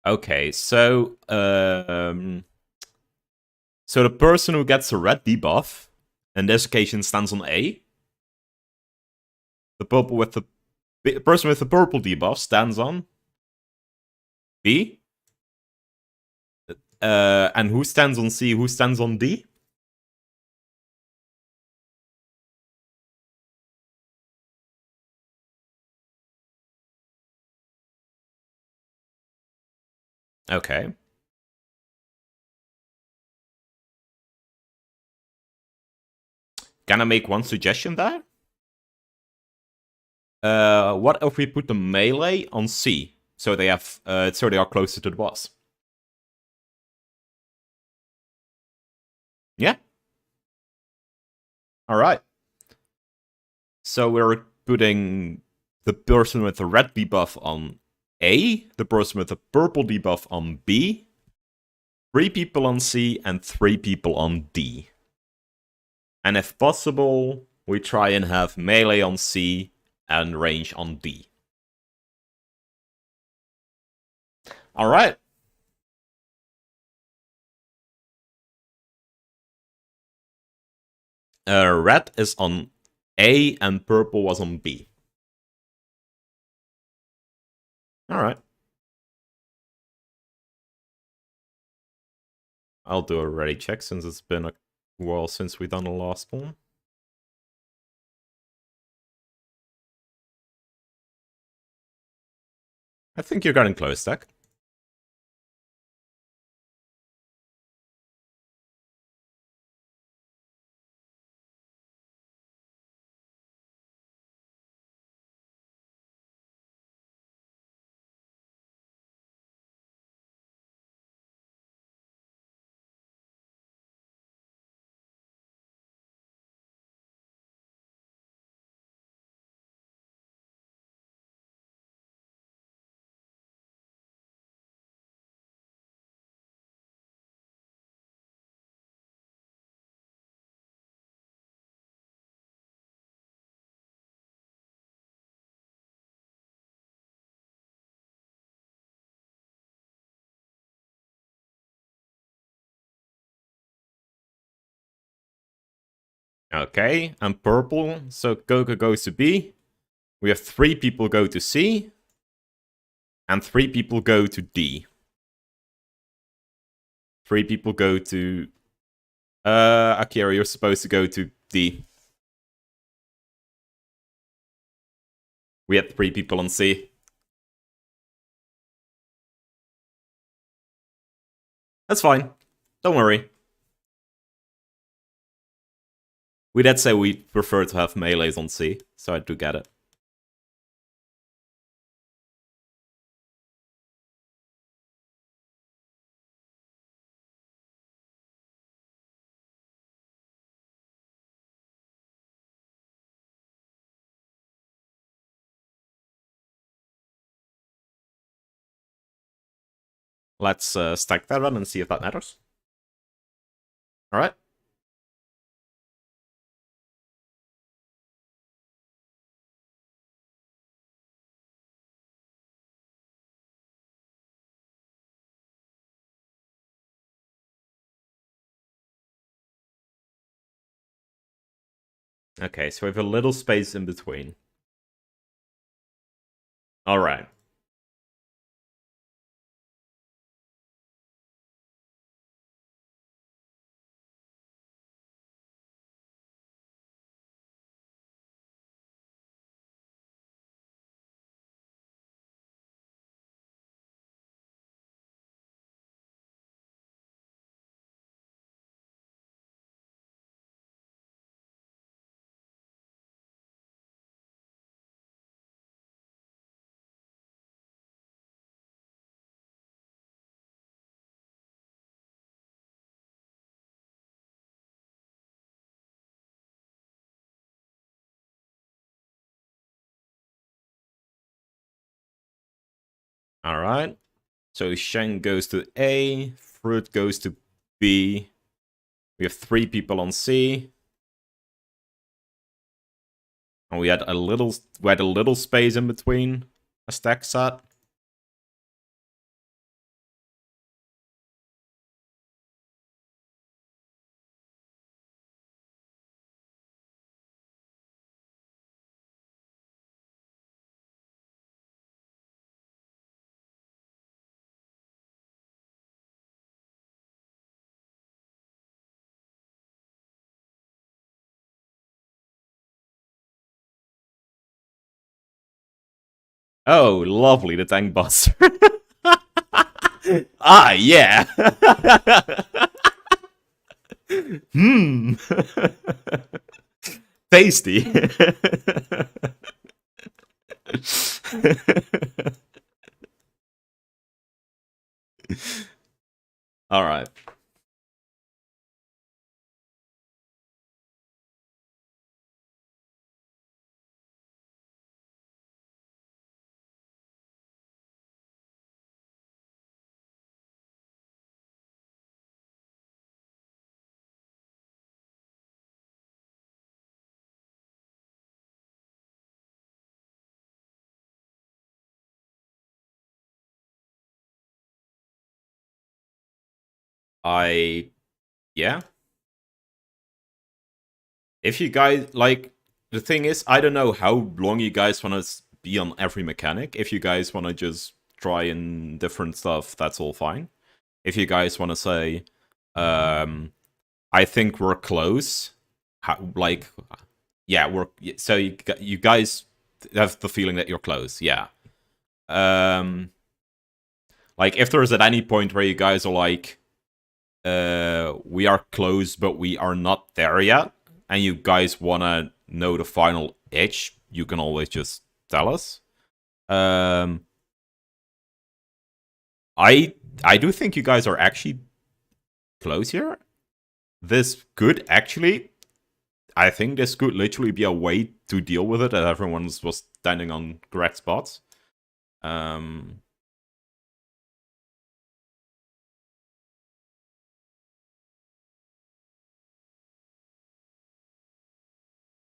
Okay, so the person who gets a red debuff, in this occasion, stands on A. The person with the purple debuff stands on B. And who stands on C? Who stands on D? Okay. Can I make one suggestion there? What if we put the melee on C, so they are closer to the boss? Yeah. All right. So we're putting the person with the red debuff on A, the person with the purple debuff on B, 3 people on C, and 3 people on D. And if possible, we try and have melee on C and range on D. All right. Red is on A and purple was on B. All right. I'll do a ready check since it's been a while since we've done the last one. I think you're getting close, Tech. Okay, and purple. So Goku goes to B. We have 3 people go to C. And 3 people go to D. 3 people go to... Akira, you're supposed to go to D. We had 3 people on C. That's fine. Don't worry. We did say we prefer to have melees on C, so I do get it. Let's stack that one and see if that matters. Alright. Okay, so we have a little space in between. Alright. Alright. So Sheng goes to A, Fruit goes to B. We have 3 people on C. And we had a little space in between a stack set. Oh, lovely, the tank buster. Ah, yeah. Hmm. Tasty. All right. Yeah. If you guys, like, the thing is, I don't know how long you guys want to be on every mechanic. If you guys want to just try in different stuff, that's all fine. If you guys want to say, I think we're close, like, yeah, so you guys have the feeling that you're close, yeah. Like, if there's at any point where you guys are like, we are close, but we are not there yet, and you guys want to know the final edge, you can always just tell us. I do think you guys are actually close here. This could actually, I think this could literally be a way to deal with it, that everyone was standing on correct spots.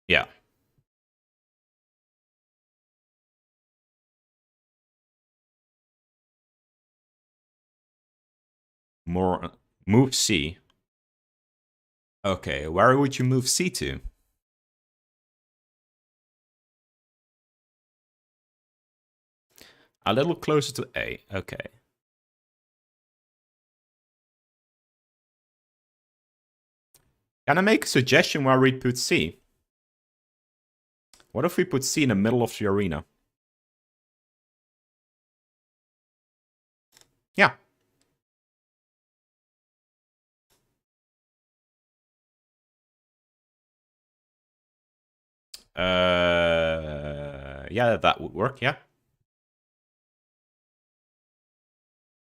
Yeah. More move C. Okay, where would you move C to? A little closer to A. Okay. Can I make a suggestion where we put C? What if we put C in the middle of the arena? Yeah. Yeah, that would work. Yeah.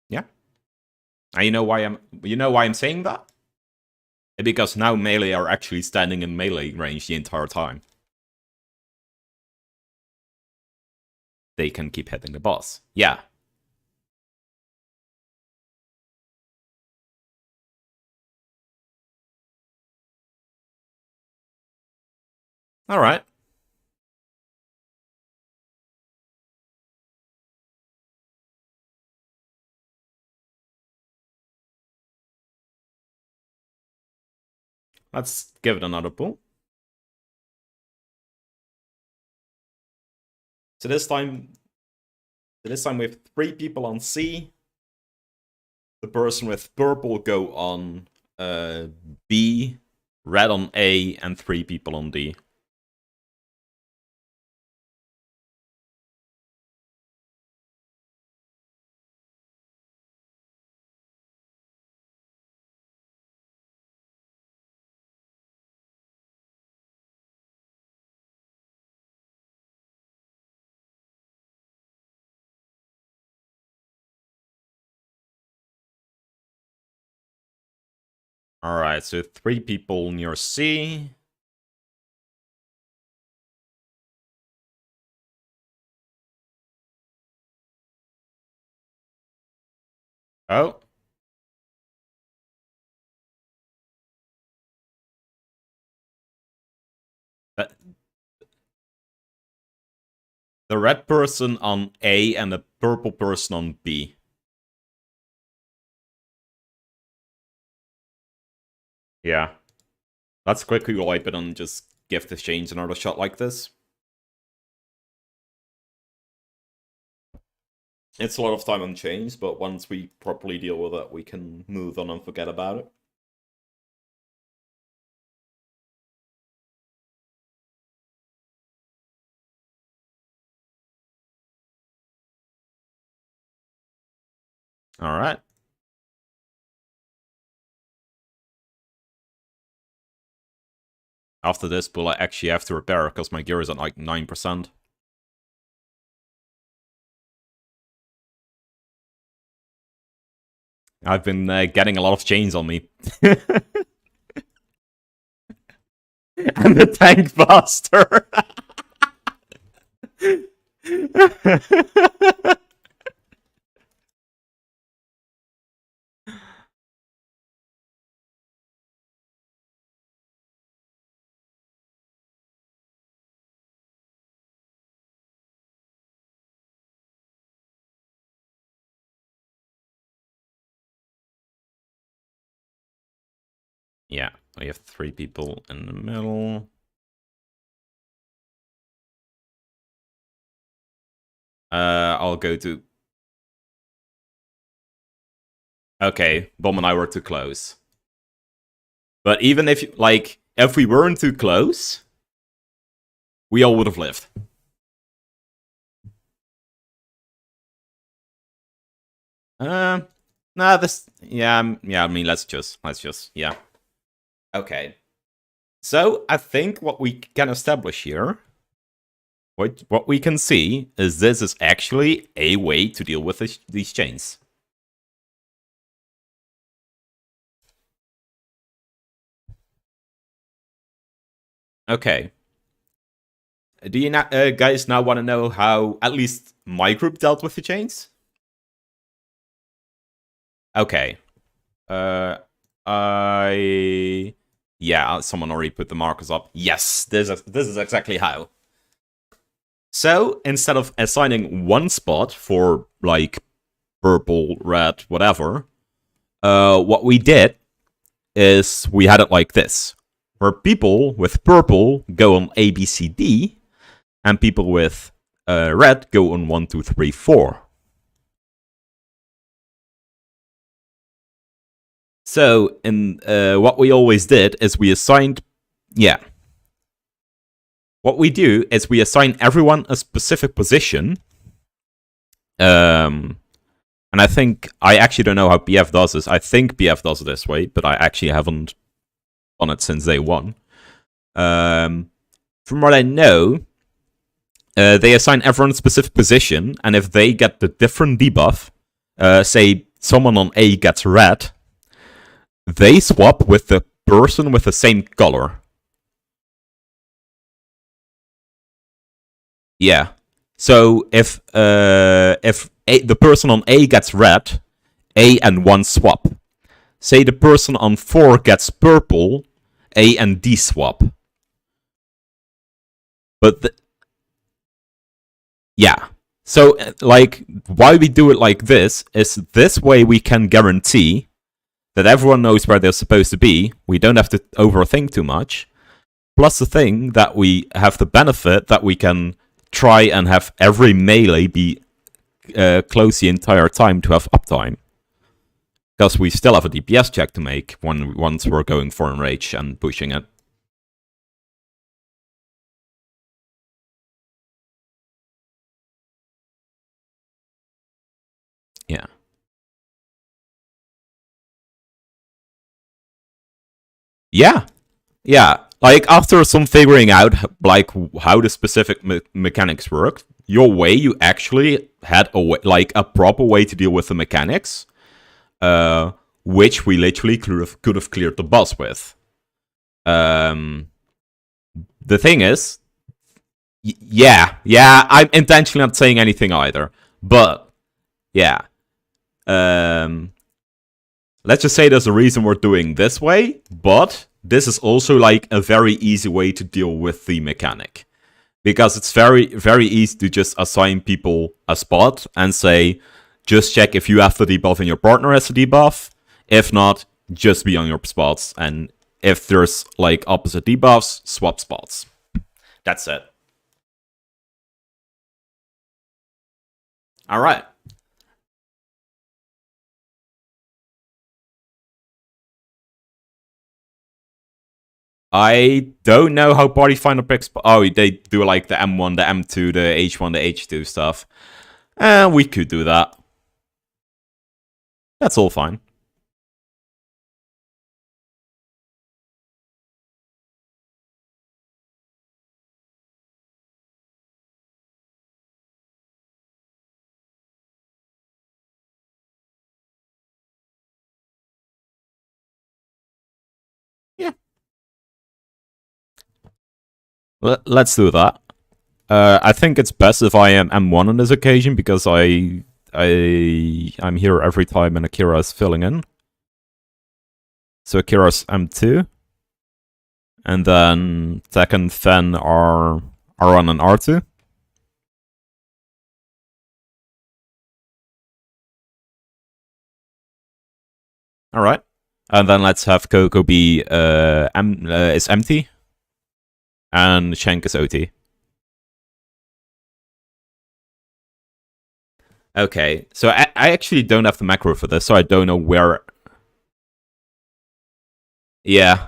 Yeah. And you know why I'm saying that? Because now melee are actually standing in melee range the entire time. They can keep hitting the boss. Yeah. All right. Let's give it another pull. So this time we have 3 people on C. The person with purple go on B, red on A, and 3 people on D. Alright, so 3 people near C. Oh. The red person on A and the purple person on B. Yeah. Let's quickly wipe it and just give the change another shot like this. It's a lot of time on change, but once we properly deal with it, we can move on and forget about it. Alright. After this, will I actually have to repair because my gear is at like 9%. I've been getting a lot of chains on me. And the tank buster. Yeah, we have 3 people in the middle. I'll go to... Okay, Bomb and I were too close. But even if, like, if we weren't too close, we all would have lived. Nah, this, yeah, I mean, let's just, yeah. Okay. So, I think what we can establish here, what we can see, is this is actually a way to deal with these chains. Okay. Do you guys now want to know how at least my group dealt with the chains? Okay. Yeah, someone already put the markers up. Yes, this is exactly how. So instead of assigning one spot for like purple, red, whatever, what we did is we had it like this, where people with purple go on A, B, C, D, and people with red go on 1, 2, 3, 4. So, in what we always did is we assigned, yeah. What we do is we assign everyone a specific position. And I think, I actually don't know how BF does this. I think BF does it this way, but I actually haven't done it since day one. From what I know, they assign everyone a specific position, and if they get the different debuff, say someone on A gets red, they swap with the person with the same color. Yeah. So if the person on A gets red, A and 1 swap. Say the person on 4 gets purple, A and D swap. But yeah. So like why we do it like this is this way we can guarantee that everyone knows where they're supposed to be. We don't have to overthink too much. Plus the thing that we have the benefit that we can try and have every melee be close the entire time to have uptime. Because we still have a DPS check to make once we're going for enrage and pushing it. Yeah. Yeah. Yeah. Like, after some figuring out, like, how the specific mechanics work, your way, you actually had a way, like, a proper way to deal with the mechanics, which we literally could have cleared the boss with. The thing is, yeah, I'm intentionally not saying anything either, but, yeah. Let's just say there's a reason we're doing this way, but this is also like a very easy way to deal with the mechanic. Because it's very, very easy to just assign people a spot and say, just check if you have the debuff and your partner has the debuff. If not, just be on your spots. And if there's like opposite debuffs, swap spots. That's it. Alright. I don't know how party finder picks. Oh, they do like the M1, the M2, the H1, the H2 stuff. We could do that. That's all fine. Yeah. Let's do that. I think it's best if I am M1 on this occasion because I'm here every time and Akira is filling in. So Akira's M2. And then Tek and Fen are R1 and R2. Alright. And then let's have Coco be is empty. And Shank is OT. Okay, so I actually don't have the macro for this, so I don't know where. Yeah.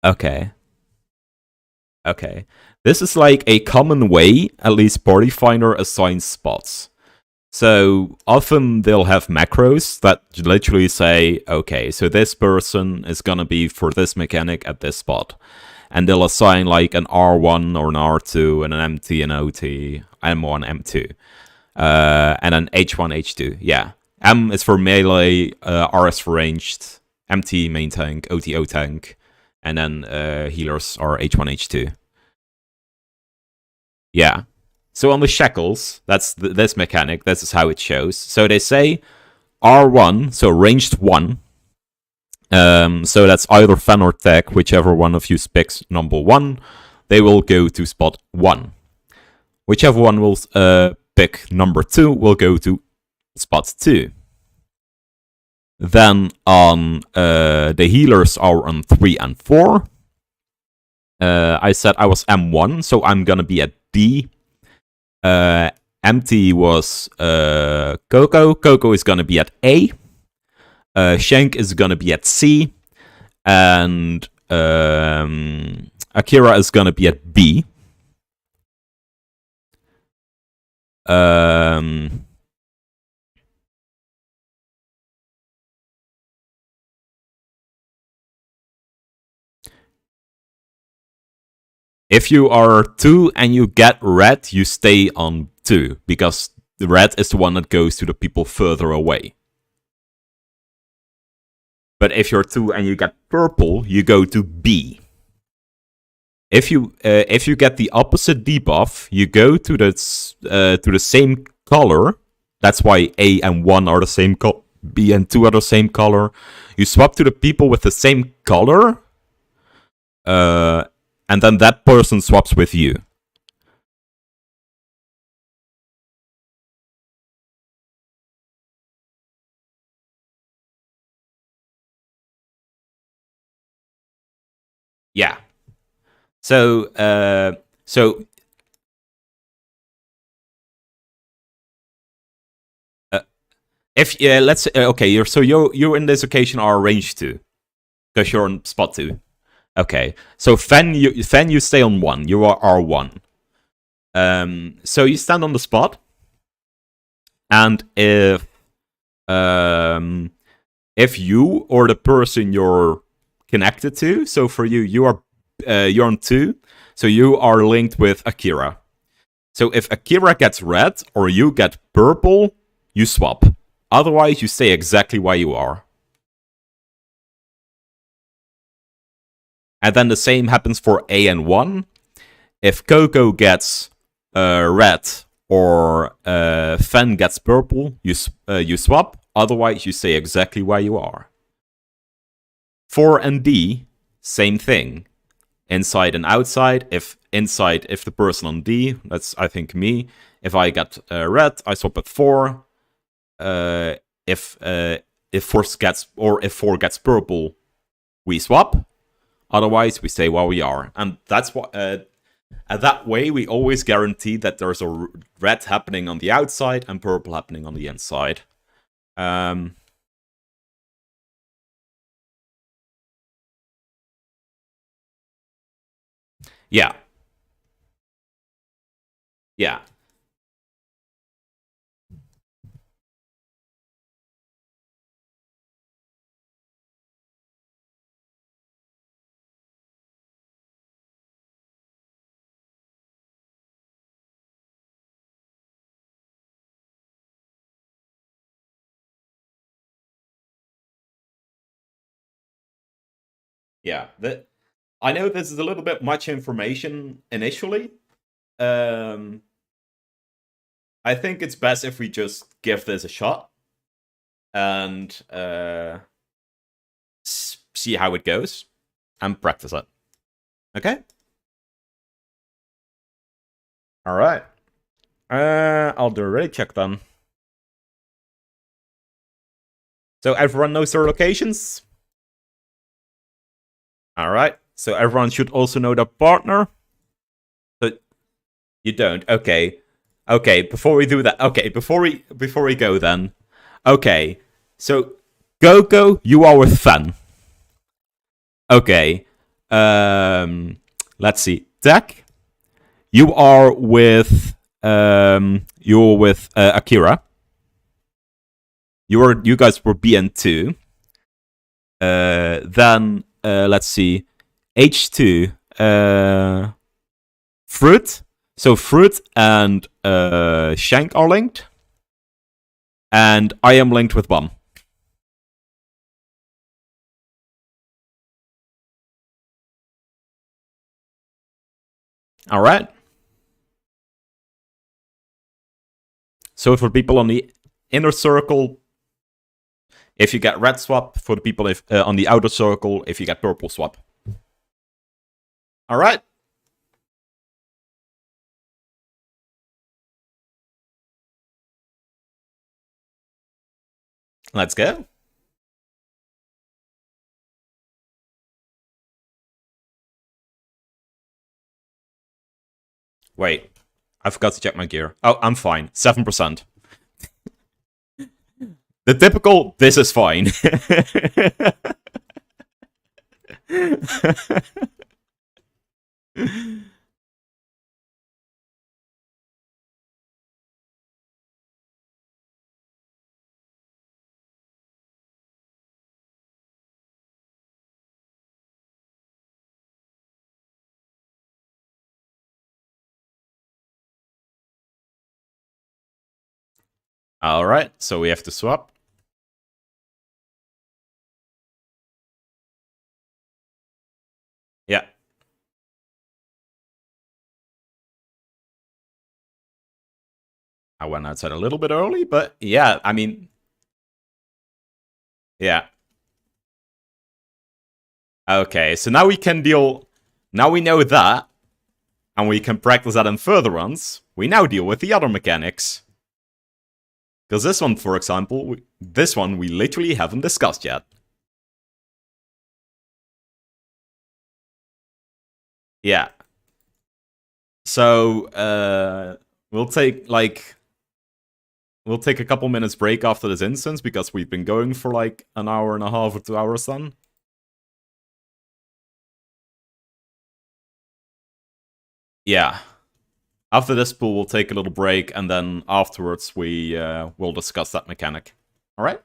Okay. Okay. This is like a common way, at least Party Finder assigns spots. So often they'll have macros that literally say, okay, so this person is gonna be for this mechanic at this spot. And they'll assign like an R1 or an R2 and an MT and OT, M1, M2. And an H1, H2, yeah. M is for melee, RS for ranged, MT main tank, OTO tank, and then healers are H1, H2. Yeah. So on the shackles, that's this mechanic, this is how it shows. So they say R1, so ranged 1. So that's either Fen or Tech, whichever one of you picks number 1, they will go to spot 1. Whichever one will pick number 2 will go to spot 2. Then on the healers are on 3 and 4. I said I was M1, so I'm gonna be at D. MT was Coco. Coco is gonna be at A. Shank is gonna be at C. And Akira is gonna be at B. If you are 2 and you get red, you stay on 2, because the red is the one that goes to the people further away. But if you're 2 and you get purple, you go to B. If you get the opposite debuff, you go to the same color. That's why A and 1 are the same color, B and 2 are the same color. You swap to the people with the same color, and then that person swaps with you. Yeah. So if let's okay, you're in this occasion are range 2 because you're on spot 2. Okay, so Fen you stay on 1. You are R1. So you stand on the spot, and if you or the person you're connected to, so for you, you're on 2, so you are linked with Akira. So if Akira gets red or you get purple, you swap. Otherwise, you stay exactly where you are. And then the same happens for A and 1. If Coco gets red or Fen gets purple, you swap. Otherwise, you stay exactly where you are. 4 and D, same thing. Inside and outside. If the person on D, that's I think me. If I get red, I swap at 4. If 4 gets purple, we swap. Otherwise, we stay where we are, and that's what. And that way, we always guarantee that there's a red happening on the outside and purple happening on the inside. Yeah. Yeah. Yeah. I know this is a little bit much information initially. I think it's best if we just give this a shot and see how it goes and practice it. Okay? Alright. I'll do a ready check then. So everyone knows their locations? Alright. So everyone should also know their partner. But you don't. Okay. Okay, before we do that. Okay, before we go then. Okay. So Coco, you are with Fen. Okay. Let's see. Tech, you are with Akira. You guys were BN2. Then let's see, H2, fruit. So fruit and Shank are linked, and I am linked with Bum. All right. So for people on the inner circle, if you get red swap. For the people on the outer circle, if you get purple swap. All right. Let's go. Wait, I forgot to check my gear. Oh, I'm fine. 7%. The typical, this is fine. All right, so we have to swap. Yeah. I went outside a little bit early, but yeah, I mean, yeah. Okay, so now we can deal. Now we know that, and we can practice that in further runs. We now deal with the other mechanics. Because this one, for example, this one we literally haven't discussed yet. Yeah. So, we'll take a couple minutes break after this instance, because we've been going for like an hour and a half or 2 hours then. Yeah. After this pool, we'll take a little break, and then afterwards we will discuss that mechanic. All right?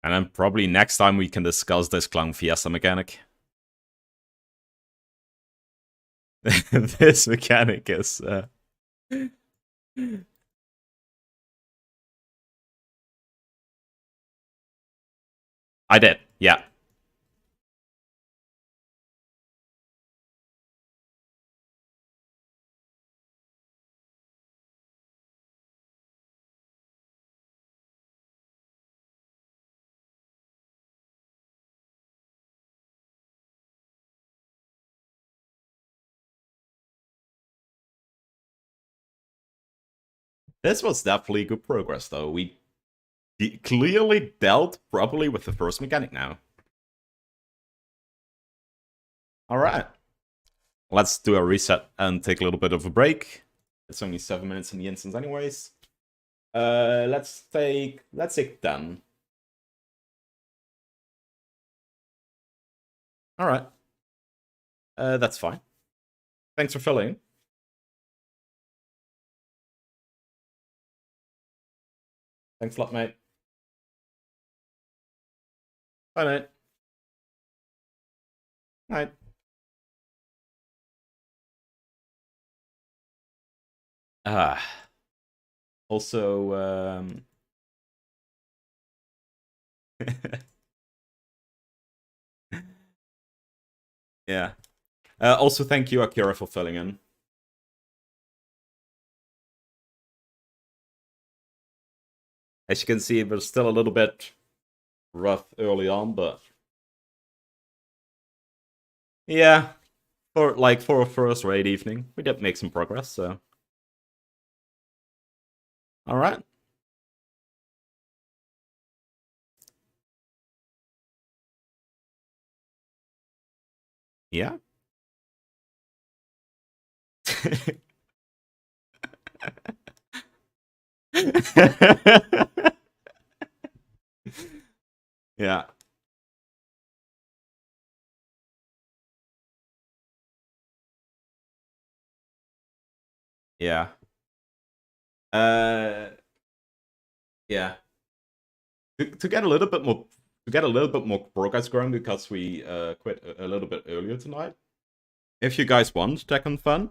And then probably next time we can discuss this Clown Fiesta mechanic. This mechanic is... I did, yeah. This was definitely good progress, though. We clearly dealt properly with the first mechanic now. Alright. Let's do a reset and take a little bit of a break. It's only 7 minutes in the instance anyways. Let's take 10. Alright. That's fine. Thanks for filling. Thanks a lot, mate. Bye, mate. Night. Also, yeah. Also, thank you, Akira, for filling in. As you can see, it was still a little bit rough early on, but... yeah. for a first raid evening, we did make some progress. So, all right. Yeah. Yeah. Yeah. Uh. Yeah. To get a little bit more progress going because we quit a little bit earlier tonight. If you guys want Tekken Fun,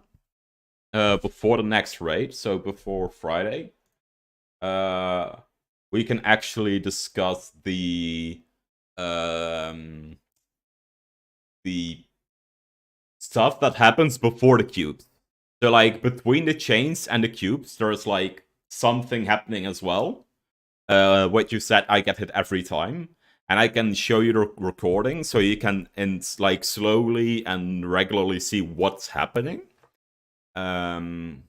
before the next raid, so before Friday, we can actually discuss um the stuff that happens before the cubes. So like between the chains and the cubes, there's like something happening as well. What you said, I get hit every time, and I can show you the recording so you can like slowly and regularly see what's happening. Um,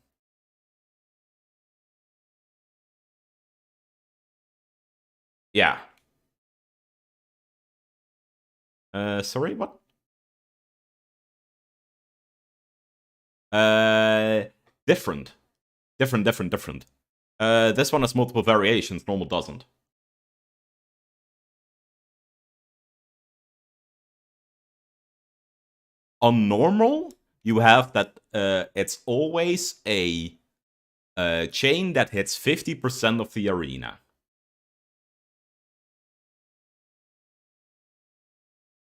yeah. Sorry, what? Uh, different, different. This one has multiple variations. Normal doesn't. On normal, you have that it's always a chain that hits 50% of the arena.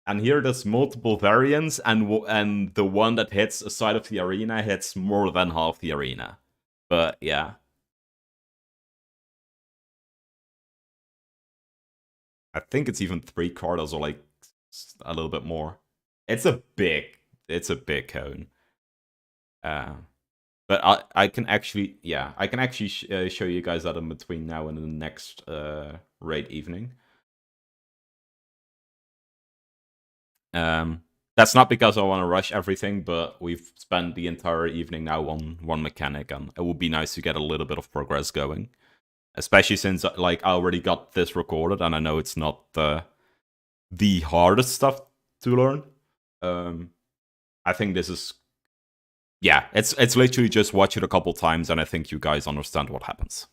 And here there's multiple variants, and the one that hits a side of the arena hits more than half the arena. But yeah. I think it's even 3 quarters or like a little bit more. It's a big cone. Uh, but I can actually, yeah, I can actually show you guys that in between now and the next raid evening. That's not because I want to rush everything, but we've spent the entire evening now on one mechanic, and it would be nice to get a little bit of progress going. Especially since like I already got this recorded, and I know it's not the hardest stuff to learn. I think this is, yeah, it's literally just watch it a couple times, and I think you guys understand what happens.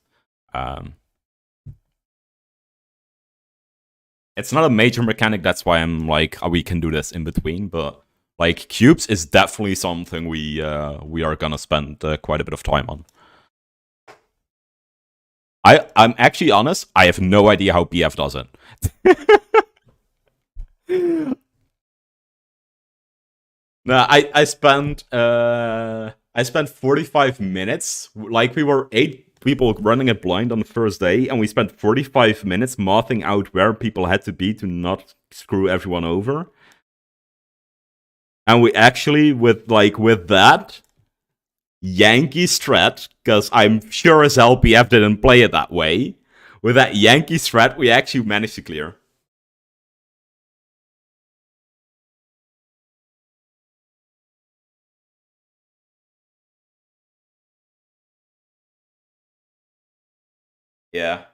It's not a major mechanic, that's why I'm like, we can do this in between, but like cubes is definitely something we are gonna spend quite a bit of time on. I'm actually honest, I have no idea how BF does it. No, I spent 45 minutes, like we were 8 people running it blind on the first day, and we spent 45 minutes mathing out where people had to be to not screw everyone over. And we actually, with that Yankee strat, because I'm sure as hell PF didn't play it that way, with that Yankee strat, we actually managed to clear. Yeah.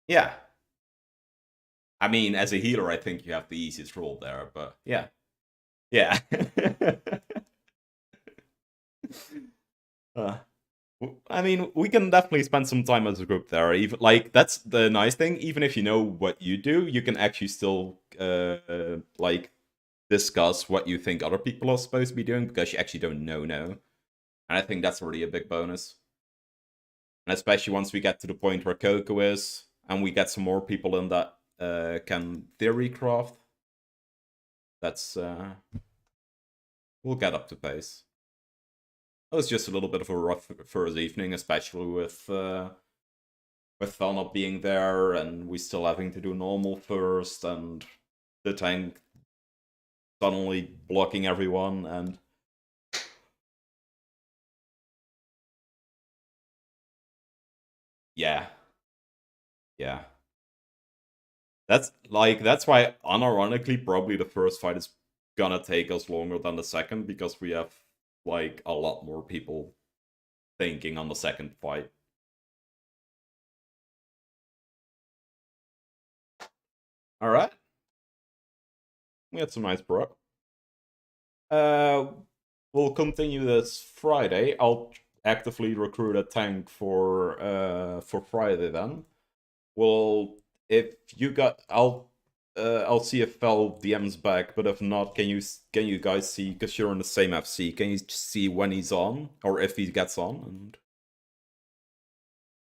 Yeah. I mean, as a healer, I think you have the easiest role there, but yeah. Yeah. uh, I mean, we can definitely spend some time as a group there. Even like that's the nice thing. Even if you know what you do, you can actually still like discuss what you think other people are supposed to be doing because you actually don't know now. And I think that's already a big bonus. And especially once we get to the point where Coco is, and we get some more people in that can theory craft. That's we'll get up to pace. It was just a little bit of a rough first evening, especially with Thal not being there, and we still having to do normal first, and the tank suddenly blocking everyone, and yeah, yeah. That's why, unironically, probably the first fight is gonna take us longer than the second, because we have like a lot more people thinking on the second fight. All right, we had some nice bro. We'll continue this Friday. I'll actively recruit a tank for Friday then. Well, if you got, I'll see if Fel DM's back, but if not, can you guys see, because you're in the same FC, can you see when he's on or if he gets on? And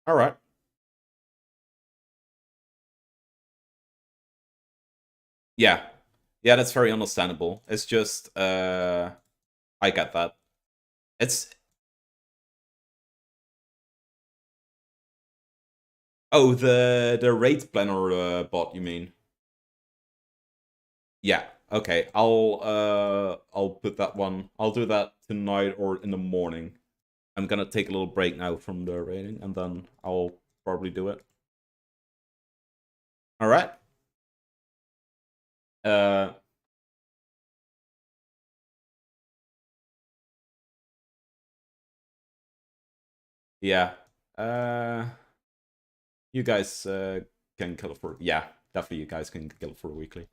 all right, yeah, yeah, that's very understandable. It's just, I get that. It's oh, the rate planner bot, you mean? Yeah. Okay. I'll put that one. I'll do that tonight or in the morning. I'm gonna take a little break now from the rating, and then I'll probably do it. All right. Uh, yeah. Uh, you guys can kill it for, yeah, definitely. You guys can kill it for a weekly.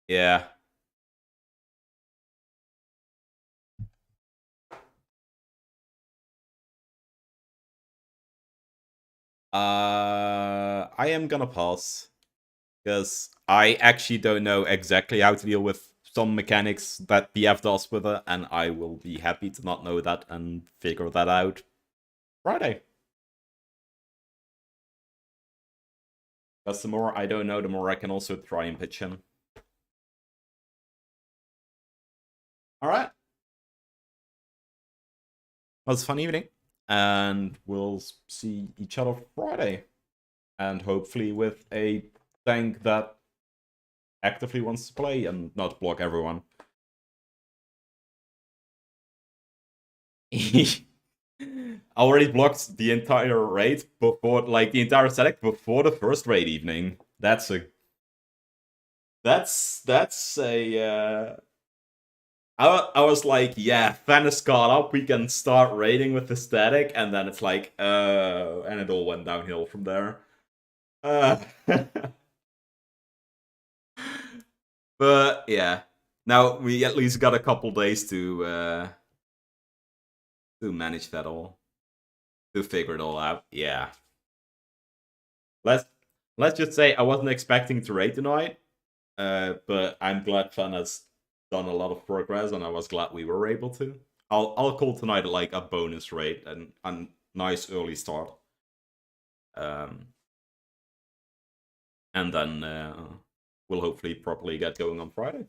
Yeah. I am gonna pass because I actually don't know exactly how to deal with some mechanics that BF does with it, and I will be happy to not know that and figure that out Friday. Because the more I don't know, the more I can also try and pitch him. All right. Well, it's a fun evening, and we'll see each other Friday, and hopefully with a tank that actively wants to play and not block everyone. I already blocked the entire raid before, like the entire static before the first raid evening. That's a I was like, yeah, Thanos got up, we can start raiding with the static, and then it's like, and it all went downhill from there. Uh, but yeah, now we at least got a couple days to manage that all, to figure it all out. Yeah, let's let's just say I wasn't expecting to raid tonight, but I'm glad Fun has done a lot of progress, and I was glad we were able to. I'll call tonight like a bonus raid and a nice early start. Um, and then we'll hopefully properly get going on Friday.